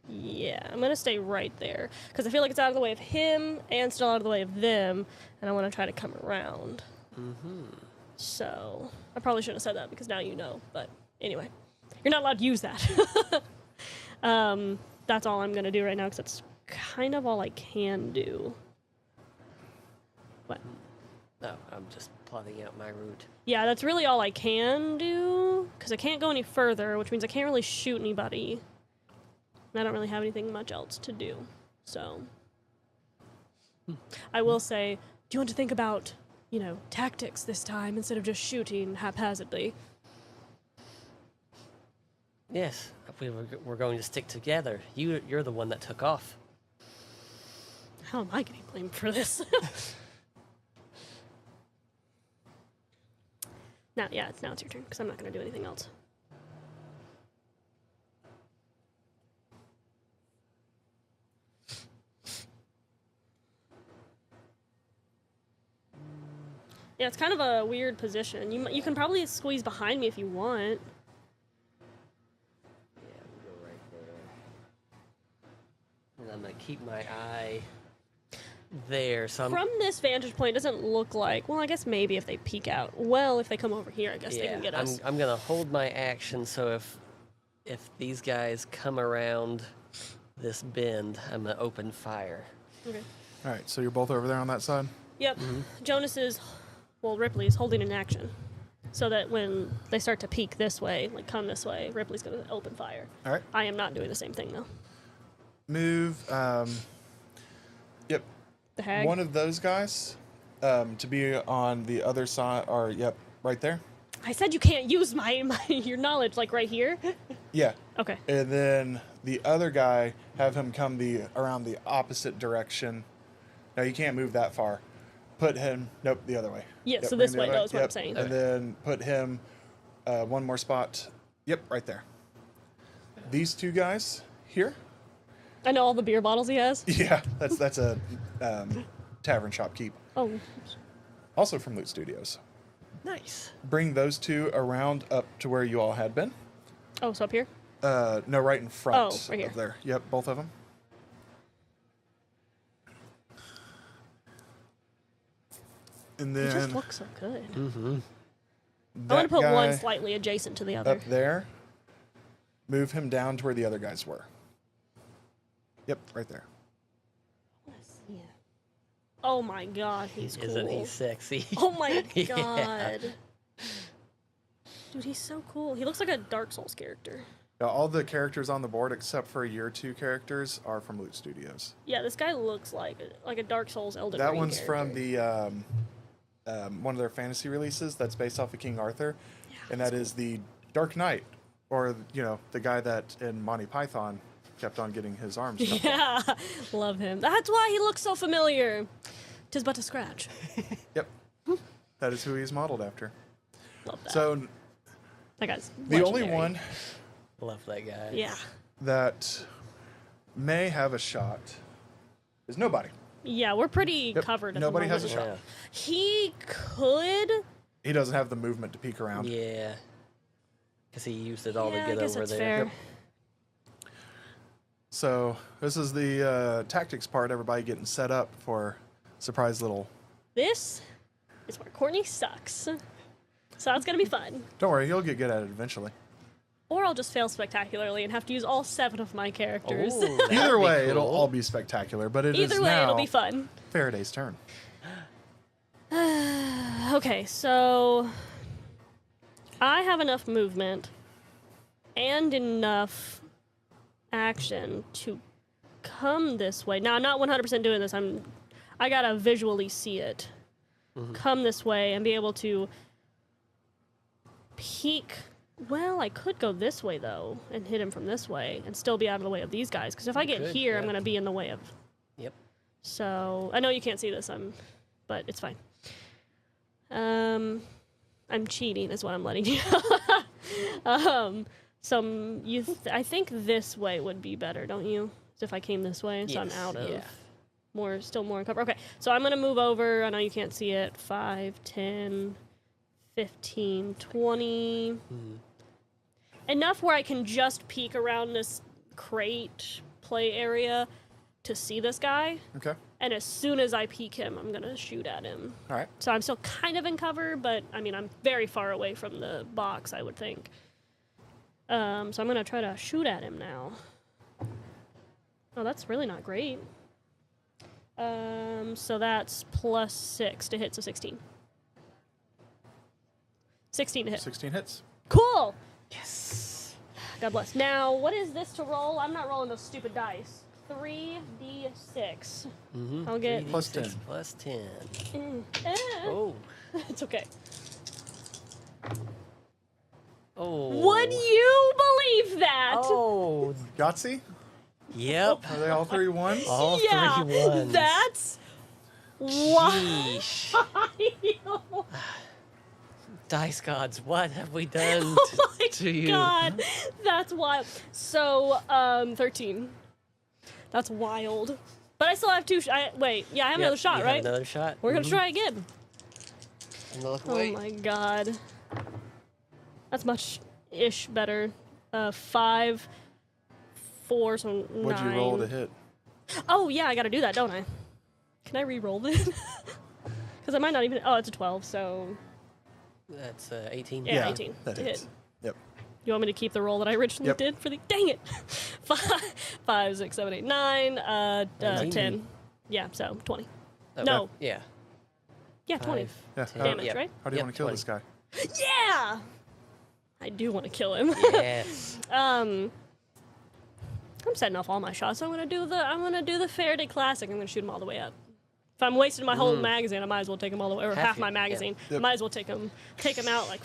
Yeah, I'm gonna stay right there because I feel like it's out of the way of him and still out of the way of them, and I want to try to come around. So I probably shouldn't have said that because now you know. But anyway, you're not allowed to use that. That's all I'm gonna do right now because that's kind of all I can do. What? No, I'm just plotting out my route. Yeah, that's really all I can do because I can't go any further, which means I can't really shoot anybody. And I don't really have anything much else to do. So I will say, do you want to think about, tactics this time instead of just shooting haphazardly? Yes, we're going to stick together. You're the one that took off. How am I getting blamed for this? Now it's your turn because I'm not going to do anything else. Yeah, it's kind of a weird position. You can probably squeeze behind me if you want. Yeah, we'll go right there. And I'm gonna keep my eye. there. So From this vantage point, it doesn't look like. Well, I guess maybe if they peek out. Well, if they come over here, I guess they can get us. I'm gonna hold my action. So if these guys come around this bend, I'm gonna open fire. Okay. All right, so you're both over there on that side? Yep. Jonas is, well, Ripley is holding an action. So that when they start to peek this way, like come this way, Ripley's going to open fire. All right. I am not doing the same thing, though. Move. Yep. The hag? One of those guys to be on the other side, or, yep, right there. I said you can't use your knowledge, like right here. Yeah. Okay. And then the other guy, have him come around the opposite direction. No, you can't move that far. Put him, nope, the other way. Yeah, Yep, so bring this the way, other though, is what I'm saying. And then put him one more spot. Yep, right there. These two guys here. I know all the beer bottles he has. Yeah, that's a tavern shop keep. Oh. Also from Loot Studios. Nice. Bring those two around up to where you all had been. Oh, so up here? No, right in front. Oh, right here. Of there. Yep, both of them. And He just then looks so good. Mm-hmm. I want to put one guy slightly adjacent to the other. up there. Move him down to where the other guys were. Yep, right there. Yeah. Oh my god, he's cool. Isn't he sexy? Oh my Yeah. god. Dude, he's so cool. He looks like a Dark Souls character. Now, all the characters on the board, except for year 2 characters, are from Loot Studios. Yeah, this guy looks like a Dark Souls Elden That Ring one's character. from the one of their fantasy releases that's based off of King Arthur, Yeah, and that's that is the Dark Knight, or the guy that in Monty Python kept on getting his arms chopped off. Yeah, love him. That's why he looks so familiar. 'Tis but a scratch. Yep, that is who he's modeled after. Love that. So that guy's the only legendary. one Love that guy. Yeah. that may have a shot is nobody. Yeah, we're pretty Yep, covered. At nobody the has a moment. shot. He could. He doesn't have the movement to peek around. Yeah. Because he used it all Yeah, to I get guess over that's there. fair. So this is the tactics part. Everybody getting set up for surprise little. This is where Courtney sucks. So that's gonna be fun. Don't worry, you'll get good at it eventually. Or I'll just fail spectacularly and have to use all 7 of my characters. Oh, that'd Either be way, it'll cool. all be spectacular. But it is Either way, now it'll be fun. Faraday's turn. Okay, so I have enough movement and enough action to come this way. Now, I'm not 100% doing this. I gotta visually see it. Come this way and be able to peek. Well, I could go this way though and hit him from this way and still be out of the way of these guys. Because if I get could, here, I'm yeah. gonna be in the way of. Yep. So I know you can't see this, but it's fine. I'm cheating, is what I'm letting you know. I think this way would be better, don't you? So if I came this way, so Yes, I'm out of yeah. still more in cover. Okay, so I'm gonna move over. I know you can't see it. 5, 10, 15, 20. Enough where I can just peek around this crate play area to see this guy. Okay. And as soon as I peek him, I'm gonna shoot at him. All right. So I'm still kind of in cover, but I mean, I'm very far away from the box, I would think. So I'm gonna try to shoot at him now. Oh, that's really not great. So that's +6 to hit, so 16. 16 to hit. 16 hits. Cool! Yes. God bless. Now, what is this to roll? I'm not rolling those stupid dice. 3d6. Mm-hmm. I'll get- Plus 10. Plus 10. Eh. Oh. It's okay. Oh. Would you believe that? Oh. Yahtzee? Yep. Are they all 3 ones? All yeah, 3 ones. that's wild. Sheesh. Dice gods, what have we done Oh my to you? god, that's wild. So, 13. That's wild. But I still have 2. Wait, yeah, I have Yep, another shot, you have right? Another shot. We're gonna try again. And look Oh away. my god. That's much-ish better. 5, 4, so 9. What'd you roll to hit? Oh, yeah, I gotta do that, don't I? Can I re-roll this? Because I might not even. Oh, it's a 12, so. That's 18. Yeah, 18 that to hits. hit. Yep. You want me to keep the roll that I originally Yep. did for the? Dang it! 5, 6, 7, 8, 9, 10. Yeah, so 20. Oh, No. Yeah. Yeah, 20 5, Yeah. 10, damage, yep. right? How do you Yep, want to kill 20. this guy? Yeah. I do want to kill him. Yes. I'm setting off all my shots. I'm gonna do the Faraday classic. I'm gonna shoot him all the way up. If I'm wasting my whole magazine, I might as well take him all the way, or half my yeah. magazine. Yep. Might as well take him out like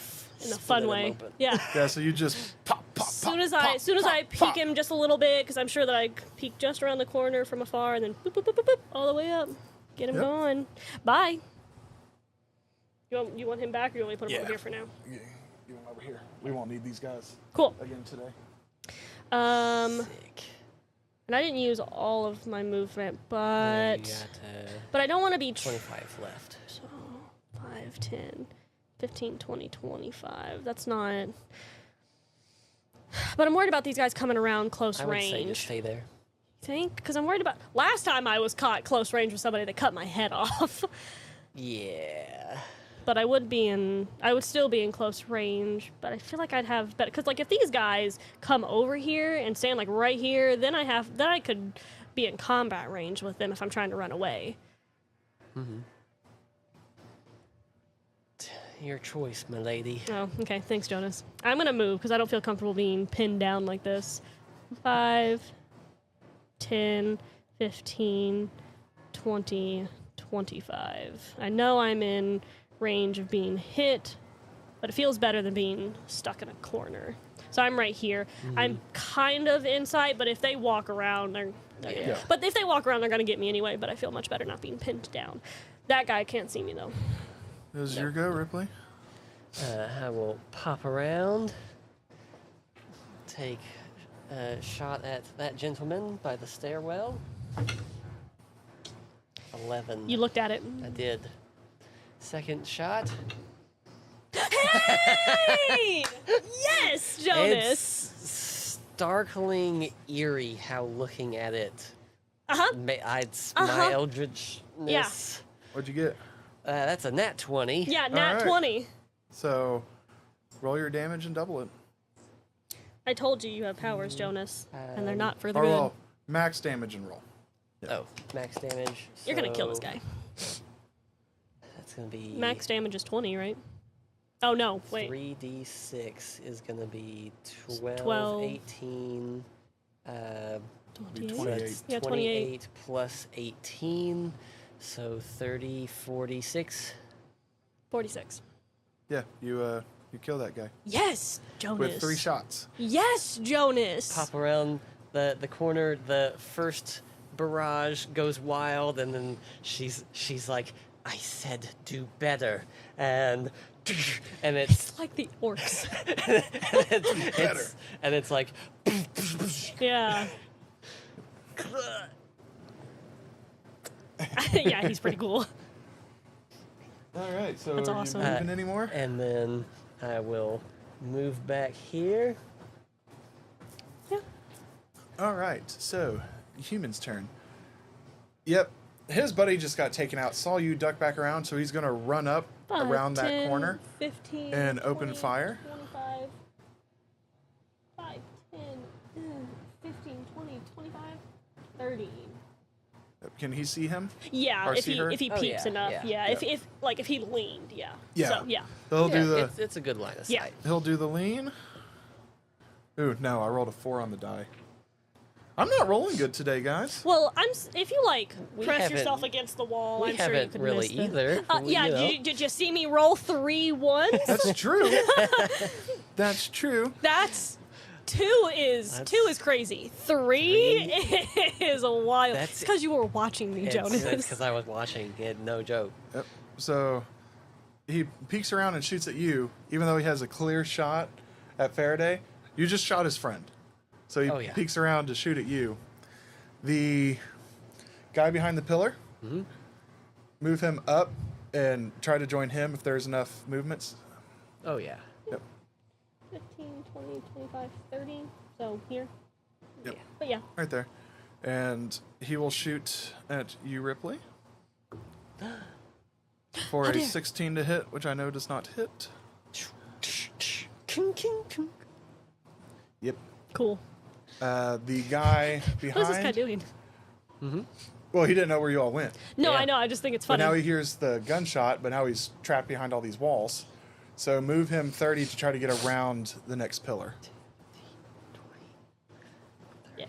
in a fun Split him way. open. Yeah. Yeah, so you just pop, pop, As soon as I peek him just a little bit, because I'm sure that I peek just around the corner from afar, and then boop, boop, boop, boop, boop, all the way up. Get him Yep. going. Bye. You want him back, or you want me to put him Yeah. over here for now? You want over here. We won't need these guys Cool. again today. Sick. And I didn't use all of my movement, You but got I don't want to be 25 left. So 5, 10, 15, 20, 25. That's not. But I'm worried about these guys coming around close I would say range. just stay there. Think? Because I'm worried about. Last time I was caught close range with somebody that cut my head off. Yeah. But I would still be in close range. But I feel like I'd have better. Because like if these guys come over here and stand like right here, then I could be in combat range with them if I'm trying to run away. Your choice, my lady. Oh, okay. Thanks, Jonas. I'm gonna move because I don't feel comfortable being pinned down like this. 5, 10, 15, 20, 25. I know I'm in range of being hit, but it feels better than being stuck in a corner. So I'm right here. I'm kind of in sight, but if they walk around, Yeah. But if they walk around, they're gonna get me anyway. But I feel much better not being pinned down. That guy can't see me though. Is your go, Ripley? I will pop around, take a shot at that gentleman by the stairwell. 11. You looked at it. I did. Second shot. Hey! Yes, Jonas. It's starkling eerie how looking at it. It's my eldritchness. Yeah. What'd you get? That's a nat 20. Yeah, nat Alright. 20. So, roll your damage and double it. I told you have powers, Jonas, and they're not for the Or good. roll max damage and roll. Oh, max damage. You're gonna kill this so guy. That's gonna be Max damage is 20, right? Oh no, wait. 3d6 is gonna be 12, 12. 18, 28. 28. Yeah, 28. plus 18, so 30, 46. 46. Yeah, you kill that guy Yes, Jonas. with 3 shots. Yes, Jonas. Pop around the corner, the first barrage goes wild, and then she's like, I said do better, and it's Like the orcs. and it's like Yeah. Yeah, he's pretty cool. All right, so That's are awesome. you moving anymore? and then I will move back here. Yeah. All right, so human's turn. Yep, his buddy just got taken out. Saw you duck back around, so he's gonna run up 5, around 10, that corner 15, and open 20, fire. 25, 5, 10, 15, 20, 25, 30. Can he see him? Yeah, Or if see he her? if he Oh, peeks yeah, enough, yeah. yeah. If he leaned, yeah. Yeah. So, yeah. He'll Yeah, do the it's a good line of Yeah. sight. he'll do the lean. Ooh, no, I rolled a 4 on the die. I'm not rolling good today, guys. Well, if you like We press haven't- yourself against the wall, we I'm sure you haven't could really miss the- either. Yeah, You know. did you see me roll 3 ones? That's true. That's true. That's two is crazy. 3 is a wild. That's- It's because you were watching me, It's Jonas. because I was watching it, no joke. Yep. So he peeks around and shoots at you, even though he has a clear shot at Faraday. You just shot his friend. So he Oh, yeah. peeks around to shoot at you. The guy behind the pillar, move him up and try to join him if there's enough movements. Oh yeah. Yep. 15, 20, 25, 30. So here. Yep. But yeah. Right there. And he will shoot at you, Ripley. For How a dare. 16 to hit, which I know does not hit. King, king, king. Yep. Cool. The guy behind. What is this guy doing? Well, he didn't know where you all went. No, Yeah. I know. I just think it's But funny. now he hears the gunshot, but now he's trapped behind all these walls. So move him 30 to try to get around the next pillar. Yeah.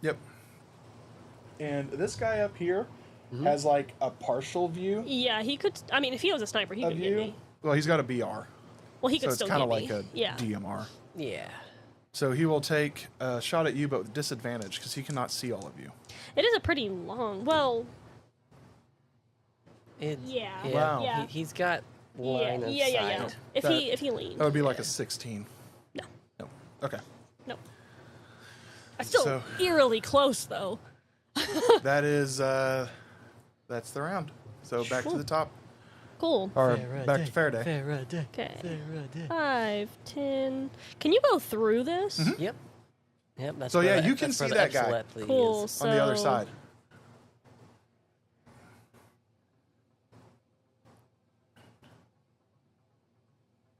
Yep. And this guy up here has like a partial view Yeah, he could. I mean, if he was a sniper, he of could get you. me. Well, he's got a BR. Well, he So could it's still kind get of me. like a Yeah. DMR. Yeah. So he will take a shot at you, but with disadvantage because he cannot see all of you. It is a pretty long. Well, Yeah. Wow. Yeah. He's got line of yeah. sight. If That- he leaned. That would be like a 16. No. No. Okay. No. I'm still So- eerily close though. That is, that's the round. So back to the top. Cool. Or back to Faraday. Faraday. Okay. Faraday. 5, 10. Can you go through this? Yep. Yep. That's So, where yeah, the- you can that's where see the that guy. Epsilepsy Cool. is. So On the other side.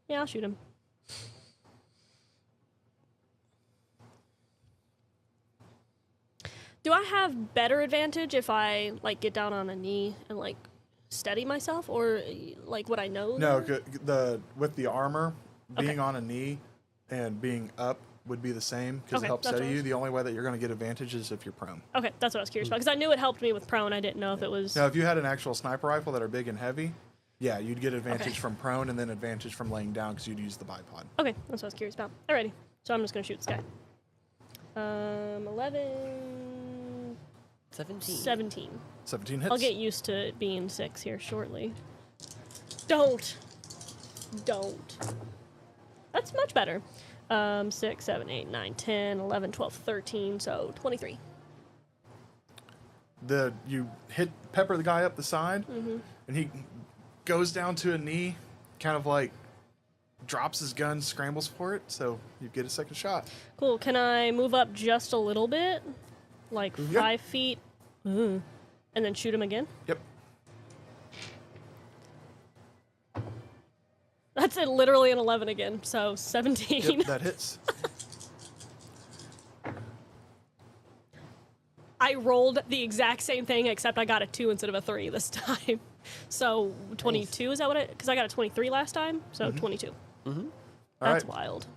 Yeah, I'll shoot him. Do I have better advantage if I like get down on a knee and like steady myself, or like would I know? No, that? with the armor, being Okay. on a knee and being up would be the same because Okay, it helps that's steady what I you. was- The only way that you're going to get advantage is if you're prone. Okay, that's what I was curious about because I knew it helped me with prone. I didn't know if it was. Now, if you had an actual sniper rifle that are big and heavy, yeah, you'd get advantage Okay. from prone and then advantage from laying down because you'd use the bipod. Okay, that's what I was curious about. Alrighty, so I'm just gonna shoot this guy. 11, 17. 17. 17 hits. I'll get used to it being 6 here shortly. Don't. That's much better. 6, 7, 8, 9, 10, 11, 12, 13, so 23. You pepper the guy up the side, Mm-hmm. and he goes down to a knee, kind of like drops his gun, scrambles for it, so you get a second shot. Cool. Can I move up just a little bit? Like Yeah. 5 feet? And then shoot him again? Yep. That's it, literally an 11 again, so 17. Yep, that hits. I rolled the exact same thing, except I got a 2 instead of a 3 this time. So 22, is that what it? Because I got a 23 last time, so 22. All That's right. wild.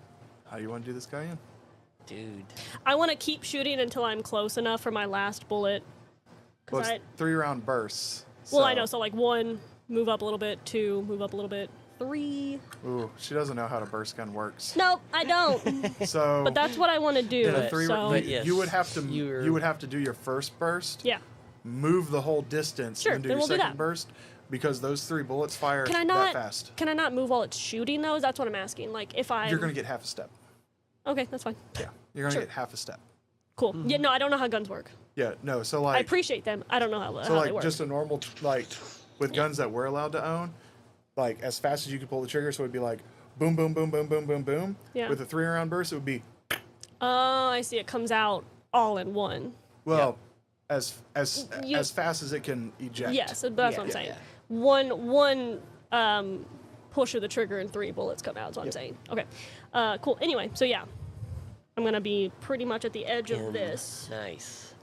How do you want to do this guy in? Dude. I want to keep shooting until I'm close enough for my last bullet. Well, 'Cause it's 3-round bursts. well, I know, so like 1, move up a little bit, 2, move up a little bit, 3. Ooh, she doesn't know how to burst gun works. Nope, I don't. So But that's what I want to do. in a three, so but yes, you would have to you're- you would have to do your first burst, yeah. move the whole distance, Sure, and do then your we'll do second that. burst because those 3 bullets fire Can I that not? fast. Can I not move while it's shooting though? That's what I'm asking. Like if I. You're gonna get half a step. Okay, that's fine. Yeah, you're gonna Sure. get half a step. Cool. Yeah, no, I don't know how guns work. Yeah, no. So I like, appreciate them. I don't know how so they like work. just a normal like with guns that we're allowed to own, like as fast as you could pull the trigger, so it'd be like boom, boom, boom, boom, boom, boom, boom. Yeah. With a 3-round burst, it would be Oh, I see. It comes out all in one. well, as You- fast as it can eject. Yes, that's what I'm saying. One push of the trigger and 3 bullets come out. Is what I'm saying. Okay, cool. Anyway, so yeah, I'm gonna be pretty much at the edge of this, Nice.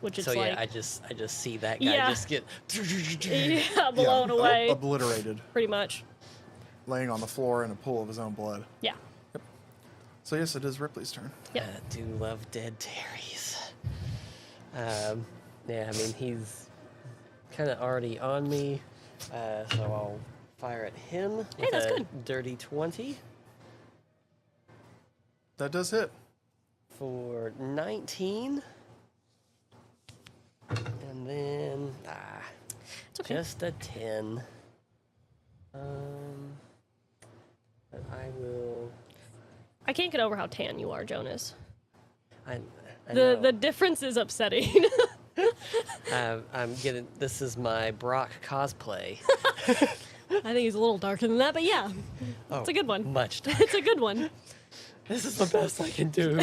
which is So like yeah, I just see that guy Yeah. just get. yeah, blown away, Obliterated, pretty much. laying on the floor in a pool of his own blood. Yeah. So yes, it is Ripley's turn. Yep. I do love dead Terrys. Yeah, I mean he's kind of already on me, so I'll fire at him with Hey, that's a good. dirty 20 That does hit. for 19, and then It's okay. just a 10. But I will. I can't get over how tan you are, Jonas. I The know. difference is upsetting. I'm getting. This is my Brock cosplay. I think he's a little darker than that, but yeah, it's a good one. Much. It's a good one. This is the best I can do.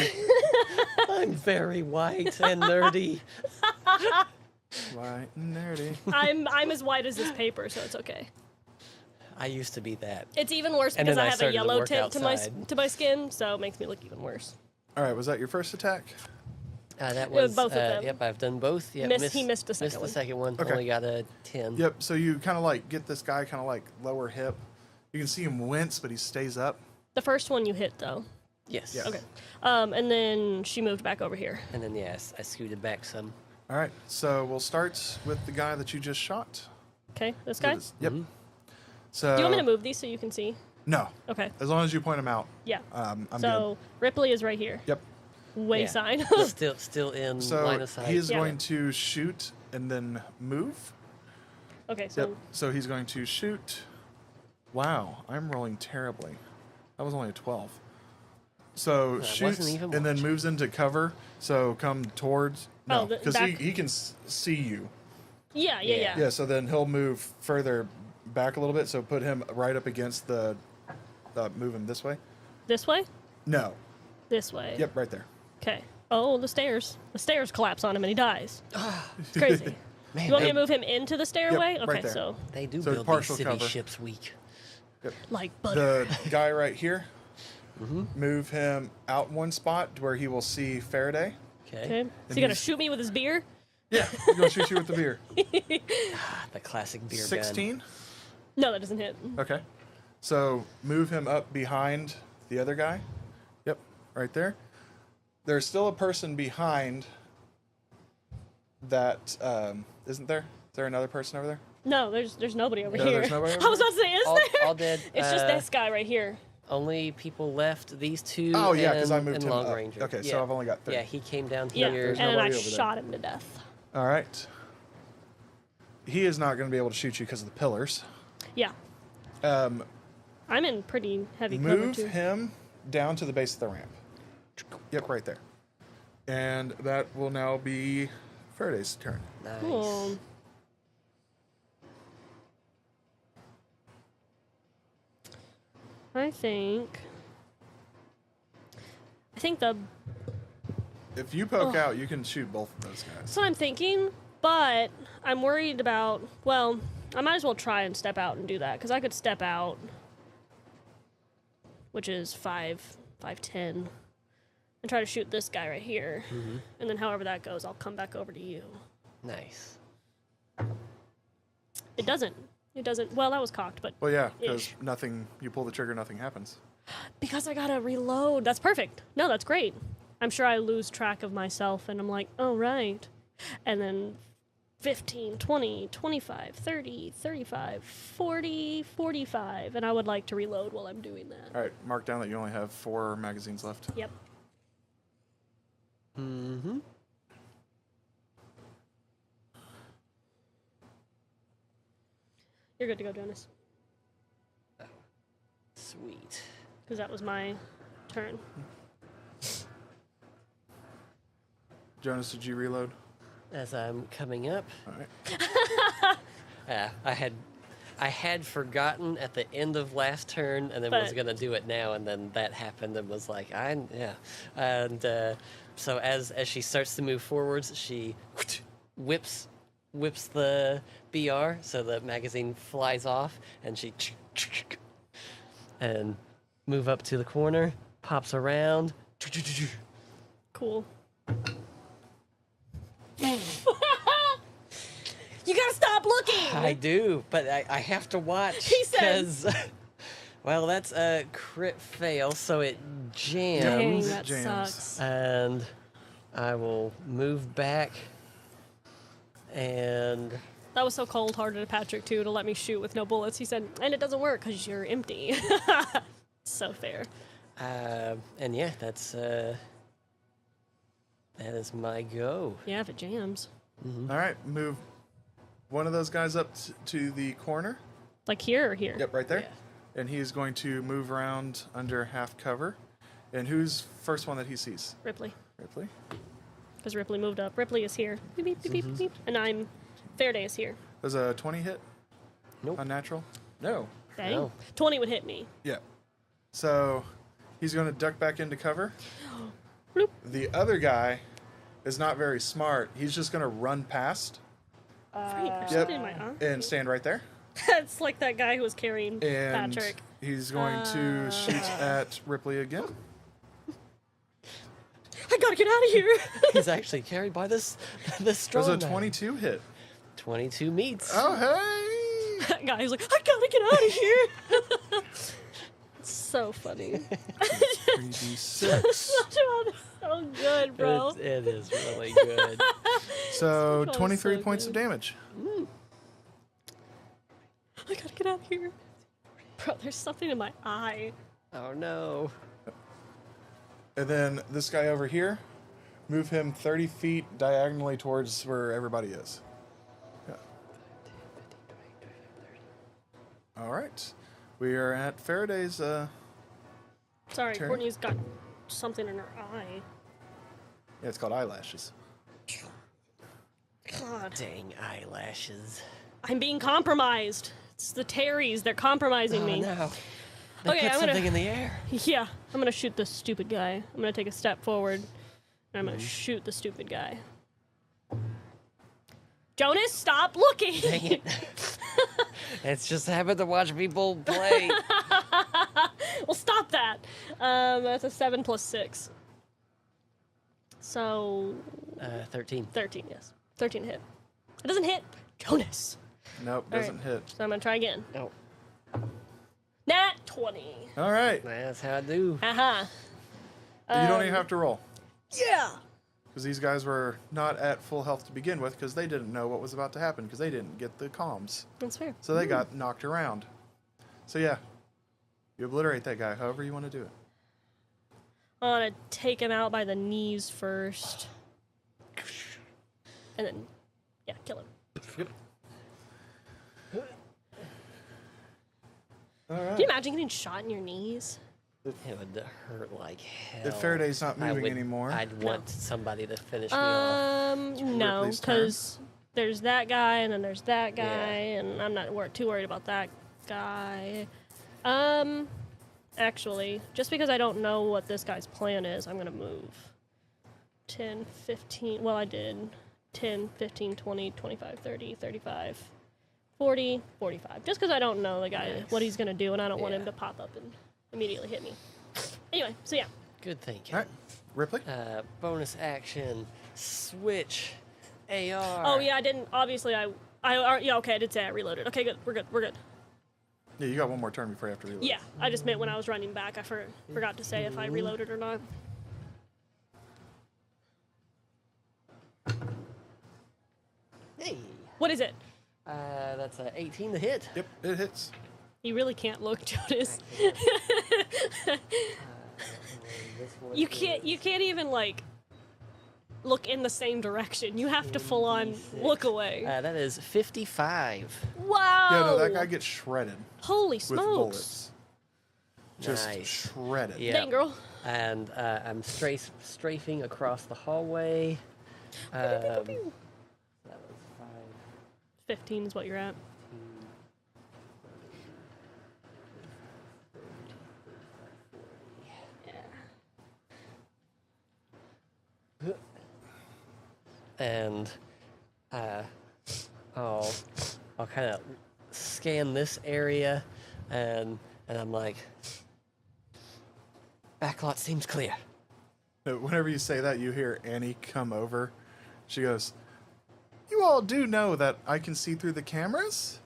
I'm very white and nerdy. White and nerdy. I'm as white as this paper, so it's okay. I used to be that. It's even worse And because then I I have a started to yellow work tint to my outside. skin, so it makes me look even worse. All right, was that your first attack? That was both of them. Yep, I've done both. Yep, He missed the second missed one. the second one. Okay. Only got a 10. Yep. So you kind of like get this guy kind of like lower hip. You can see him wince, but he stays up. The first one you hit, though. Yes. Yeah. Okay. And then she moved back over here. And then I scooted back some. All right. So we'll start with the guy that you just shot. Okay, this guy? Yep. Mm-hmm. So. Do you want me to move these so you can see? No. Okay. As long as you point him out. Yeah. I'm So Ripley is right here. good. Yep. Way Yeah. sign. Still in So line of sight. he is Yeah. going to shoot and then move. Okay, so Yep. So he's going to shoot. Wow, I'm rolling terribly. That was only a 12. So That shoots wasn't even and then much. moves into cover. So come towards. No, Oh, the because back- he can see you. yeah. Yeah. So then he'll move further back a little bit. So put him right up against the. Move him this way. This way? No. This way. Yep, right there. Okay. Oh, the stairs. The stairs collapse on him and he dies. It's crazy. Man, You want me they, to move him into the stairway? right Okay, there. so they do So build partial these city cover. ships weak. like butter. The guy right here. Move him out one spot to where he will see Faraday. Okay. Okay. Is And he gonna he's- shoot me with his beer? Yeah, he's gonna shoot you with the beer. The classic beer gun. 16. No, that doesn't hit. Okay. So move him up behind the other guy. Yep, right there. There's still a person behind that, isn't there? Is there another person over there? No, there's nobody over No, here. there's nobody over I was about to say, is All, there? all dead. It's just this guy right here. Only people left, these two. Oh, yeah, because I and- moved and him Long up. Ranger. Okay, yeah. so I've only got 3. Yeah, he came down Yeah, here. and then I nobody over there. shot him to death. All right. He is not going to be able to shoot you because of the pillars. Yeah, Um, I'm in pretty heavy cover move too. him down to the base of the ramp. Yep, right there. And that will now be Faraday's turn. Nice. Cool. I think the If you poke out, you can shoot both of those guys. that's what I'm thinking, but I'm worried about. Well, I might as well try and step out and do that because I could step out, which is 5'10", and try to shoot this guy right here, and then however that goes, I'll come back over to you. Nice. It doesn't. It doesn't. Well, that was cocked, but Well, yeah, because Ish. nothing. You pull the trigger, nothing happens. because I gotta reload. That's perfect. No, that's great. I'm sure I lose track of myself, and I'm like, oh right, and then 15, 20, 25, 30, 35, 40, 45, and I would like to reload while I'm doing that. All right, mark down that you only have 4 magazines left. Yep. Mm-hmm. You're good to go, Jonas, Sweet. because that was my turn. Jonas, did you reload? As I'm coming up, All right. I had forgotten at the end of last turn, and then was But- gonna do it now, and then that happened, and was like, and so as she starts to move forwards, she whips the BR, so the magazine flies off, and she and move up to the corner, pops around. Cool. You gotta stop looking. I do, but I have to watch. He says- 'cause, well, that's a crit fail, so it Dang, jams. that Jams. sucks. And I will move back. And That was so cold-hearted of Patrick too to let me shoot with no bullets. He said, and it doesn't work because you're empty. So fair. and yeah, that is my go. Yeah, if it jams. All right, move one of those guys up to the corner. Like here or here? Yep, right there. Yeah. And he's going to move around under half cover. And who's first one that he sees? Ripley. Ripley. Because Ripley moved up. Ripley is here. Beep, beep, beep, beep, beep. And Faraday is here. Does a 20 hit? Nope. Unnatural? No. Dang. No. 20 would hit me. Yeah. So he's going to duck back into cover. Bloop. The other guy is not very smart. He's just going to run past There's Yep. something in my eye. And stand right there. It's like that guy who was carrying And Patrick. he's going to shoot at Ripley again. I gotta get out of here. He's actually carried by this strong Does a man. 22 hit? 22 meets. Oh, hey! That guy who's like, I gotta get out of here. It's so funny. 3d6. So good, bro. It is really good. So That was 23 so points good. of damage. I gotta get out of here. Bro, there's something in my eye. Oh no. And then this guy over here, move him 30 feet diagonally towards where everybody is. Yeah. All right. We are at Faraday's. Sorry, Turn. Courtney's got something in her eye. Yeah, it's called eyelashes. God. Dang eyelashes. I'm being compromised. It's the Terrys. They're compromising Oh me. no. They Okay, put I'm gonna- something in the air. Yeah, I'm gonna shoot this stupid guy. I'm gonna take a step forward, and I'm gonna shoot the stupid guy. Jonas, stop looking! Dang it. It's just happened to watch people play. Well, stop that. That's a 7 plus 6. So 13. 13, yes. 13 hit. It doesn't hit. Jonas. Nope, All doesn't hit. So I'm gonna try again. Oh, Nat 20. All right. that's how I do. Uh-huh. You don't even have to roll. Yeah. Because these guys were not at full health to begin with because they didn't know what was about to happen because they didn't get the comms. That's fair. So they got knocked around. So yeah, you obliterate that guy however you want to do it. I want to take him out by the knees first. And then, yeah, kill him. Yep. All Can right. you imagine getting shot in your knees? It would hurt like hell. If Faraday's not I moving would- anymore, I'd want somebody to finish me off. No, Ripley's turn. because there's that guy and then there's that guy, Yeah. and I'm not too worried about that guy. Actually, just because I don't know what this guy's plan is, I'm gonna move 10, 15. Well, I did 10, 15, 20, 25, 30, 35, 40, 45. Just because I don't know the guy, Nice. what he's gonna do, and I don't want him Yeah. to pop up and immediately hit me. Anyway, so yeah. Good thinking. all right, Ripley. Bonus action. Switch. AR. Oh yeah, I didn't. Obviously, yeah. Okay, I did say I reloaded. Okay, good. We're good. We're good. Yeah, you got one more turn before you have to reload. Yeah, I just meant when I was running back, I forgot to say if I reloaded or not. Hey. What is it? That's a 18 to hit. Yep, it hits. You really can't look, Jonas. This one You can't even like look in the same direction. You have to full on look away. That is 55. Wow. Yeah, no, that guy gets shredded Holy with smokes. bullets. Just Nice. shredded. Yeah. Dang, girl. And I'm strafing across the hallway. That was 5. 15 is what you're at. And I'll kind of scan this area, and I'm like, backlot seems clear. Whenever you say that, you hear Annie come over. She goes, "You all do know that I can see through the cameras,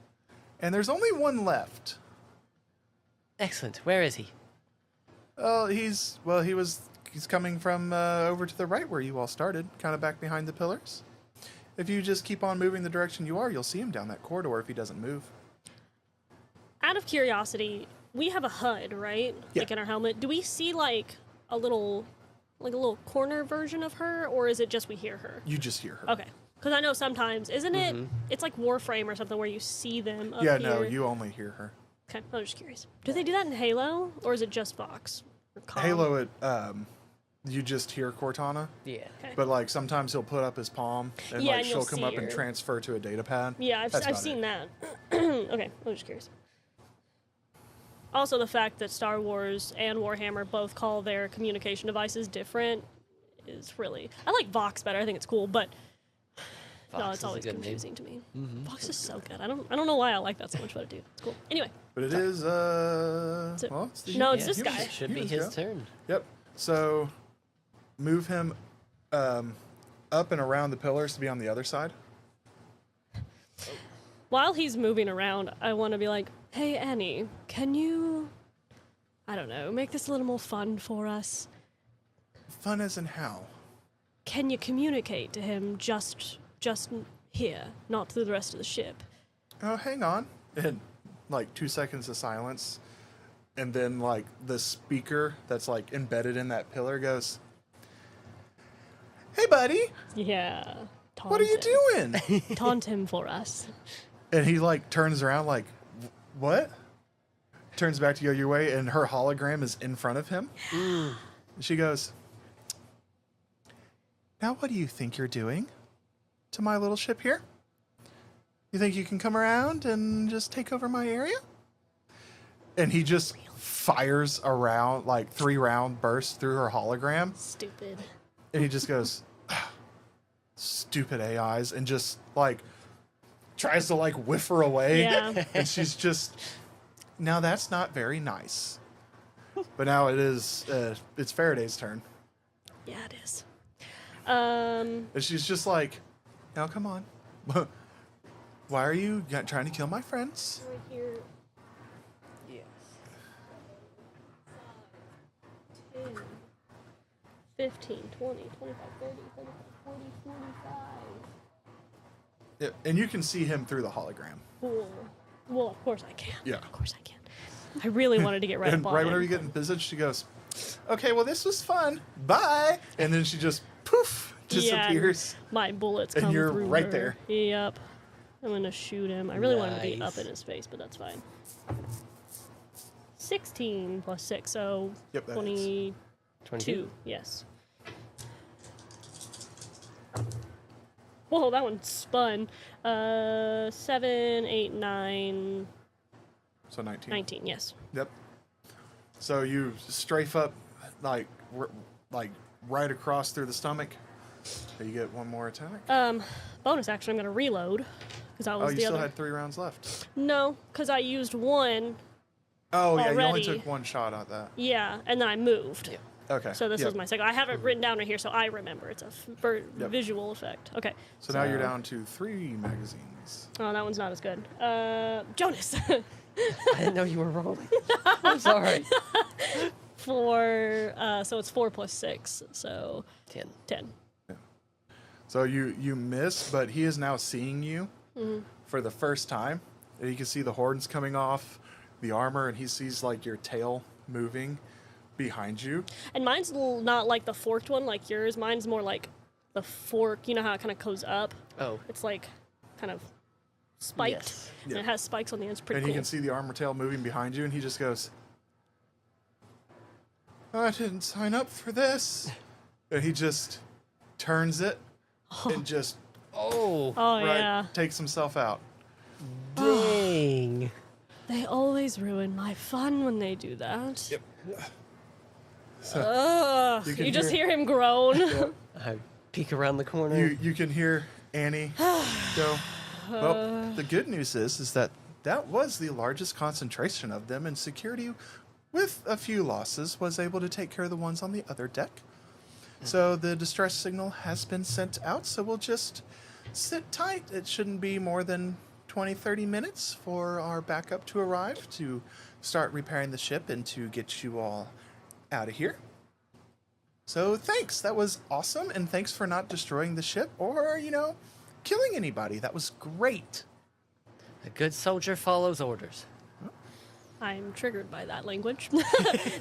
and there's only one left. Excellent. Where is he? He's coming from over to the right where you all started, kind of back behind the pillars. If you just keep on moving the direction you are, you'll see him down that corridor if he doesn't move." Out of curiosity, we have a HUD, right? Yeah. Like in our helmet. Do we see like a little corner version of her, or is it just we hear her? You just hear her. Okay. Because I know sometimes, isn't it? It's like Warframe or something where you see them up Yeah, here. no, you only hear her. Okay, I was just curious. Do they do that in Halo, or is it just Vox? Or Com? Halo, you just hear Cortana, Yeah. Okay. but like sometimes he'll put up his palm and Yeah, like and she'll you'll come see up and her. transfer to a data pad. Yeah, I've That's about seen it. that. Okay, I was just curious. Also, the fact that Star Wars and Warhammer both call their communication devices different is really... I like Vox better. I think it's cool, but No, it's is a always good name. confusing to me. Fox is so good. I don't know why I like that so much, but I do. It's cool. Anyway, But it is, it- well, it's the no, it's Yeah, this humans- guy. It should be humans his go. turn. Yep. So move him up and around the pillars to be on the other side. While he's moving around, I want to be like, "Hey, Annie, can you, I don't know, make this a little more fun for us? Fun as in how? Can you communicate to him just here, not through the rest of the ship?" Oh, hang on. And like 2 seconds of silence. And then like the speaker that's like embedded in that pillar goes, "Hey, buddy, Yeah. Taunt what are you him. doing?" Taunt him for us. And he like turns around like, "What?" Turns back to go your way, and her hologram is in front of him. And she goes, "Now what do you think you're doing to my little ship here? You think you can come around and just take over my area?" And he just fires around like 3-round bursts through her hologram. Stupid. And he just goes, "Ah, stupid AIs," and just like tries to like whiff her away. Yeah. And she's just, now that's not very nice. But now it is, it's Faraday's turn. Yeah, it is. And she's just like, "Now come on. Why are you trying to kill my friends?" Right here. Yes. 10, 15, 20, 25, 30, 35, 40, 45. Yeah, and you can see him through the hologram. Cool. Well, of course I can. Yeah. Of course I can. I really wanted to get right And up on right it. whenever you get in position, she goes, "Okay, well, this was fun. Bye." And then she just poof disappears. Yeah, my bullets And come you're through right her. there. Yep. I'm gonna shoot him. I really wanted to be up Nice. in his face, but that's fine. 16 plus 6, so Yep, that 22. 22. Yes. Whoa, that one spun. 7, 8, 9, So 19. 19. Yes. Yep. So you strafe up like right across through the stomach. You get one more attack. Bonus action. I'm gonna reload because that Oh, was you the still other. had 3 rounds left. No, because I used one. Oh, yeah, you only Already. took 1 shot at that. Yeah, and then I moved. Yeah. Okay. So this yep. was my second. I have it written down right here, so I remember. It's a Yep. visual effect. Okay. So now you're down to 3 magazines. Oh, that one's not as good. Jonas. I didn't know you were rolling. I'm sorry. 4. So it's 4 plus 6, so 10. 10. So you miss, but he is now seeing you for the first time. And you can see the horns coming off the armor, and he sees like your tail moving behind you. And mine's not like the forked one like yours. Mine's more like the fork. You know how it kind of goes up? Oh. It's like kind of spiked. Yes. And Yeah. it has spikes on the end. It's pretty And cool. you can see the armor tail moving behind you, and he just goes, "I didn't sign up for this." And he just turns it and just Oh. Oh, right, yeah. takes himself out. Dang. They always ruin my fun when they do that. Yep. Ugh. You can You just hear- hear him groan. I peek around the corner. You can hear Annie go. Well, the good news is that was the largest concentration of them, and security, with a few losses, was able to take care of the ones on the other deck. So the distress signal has been sent out, so we'll just sit tight. It shouldn't be more than 20, 30 minutes for our backup to arrive to start repairing the ship and to get you all out of here. So thanks, that was awesome, and thanks for not destroying the ship or, killing anybody. That was great. A good soldier follows orders. I'm triggered by that language.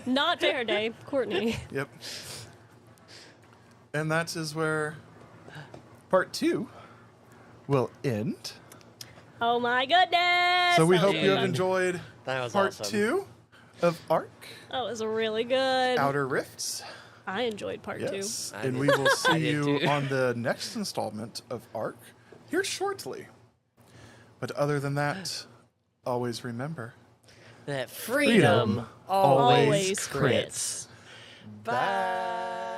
Not Faraday, Courtney. Yep. And that is where part 2 will end. Oh my goodness! So we That hope was you have fun. enjoyed That was part awesome. 2 of Ark That was really good. Outer Rifts. I enjoyed part Yes. I And did. we will I see did you too. on the next installment of Ark here shortly. But other than that, always remember, That freedom freedom always Always crits. crits. Bye.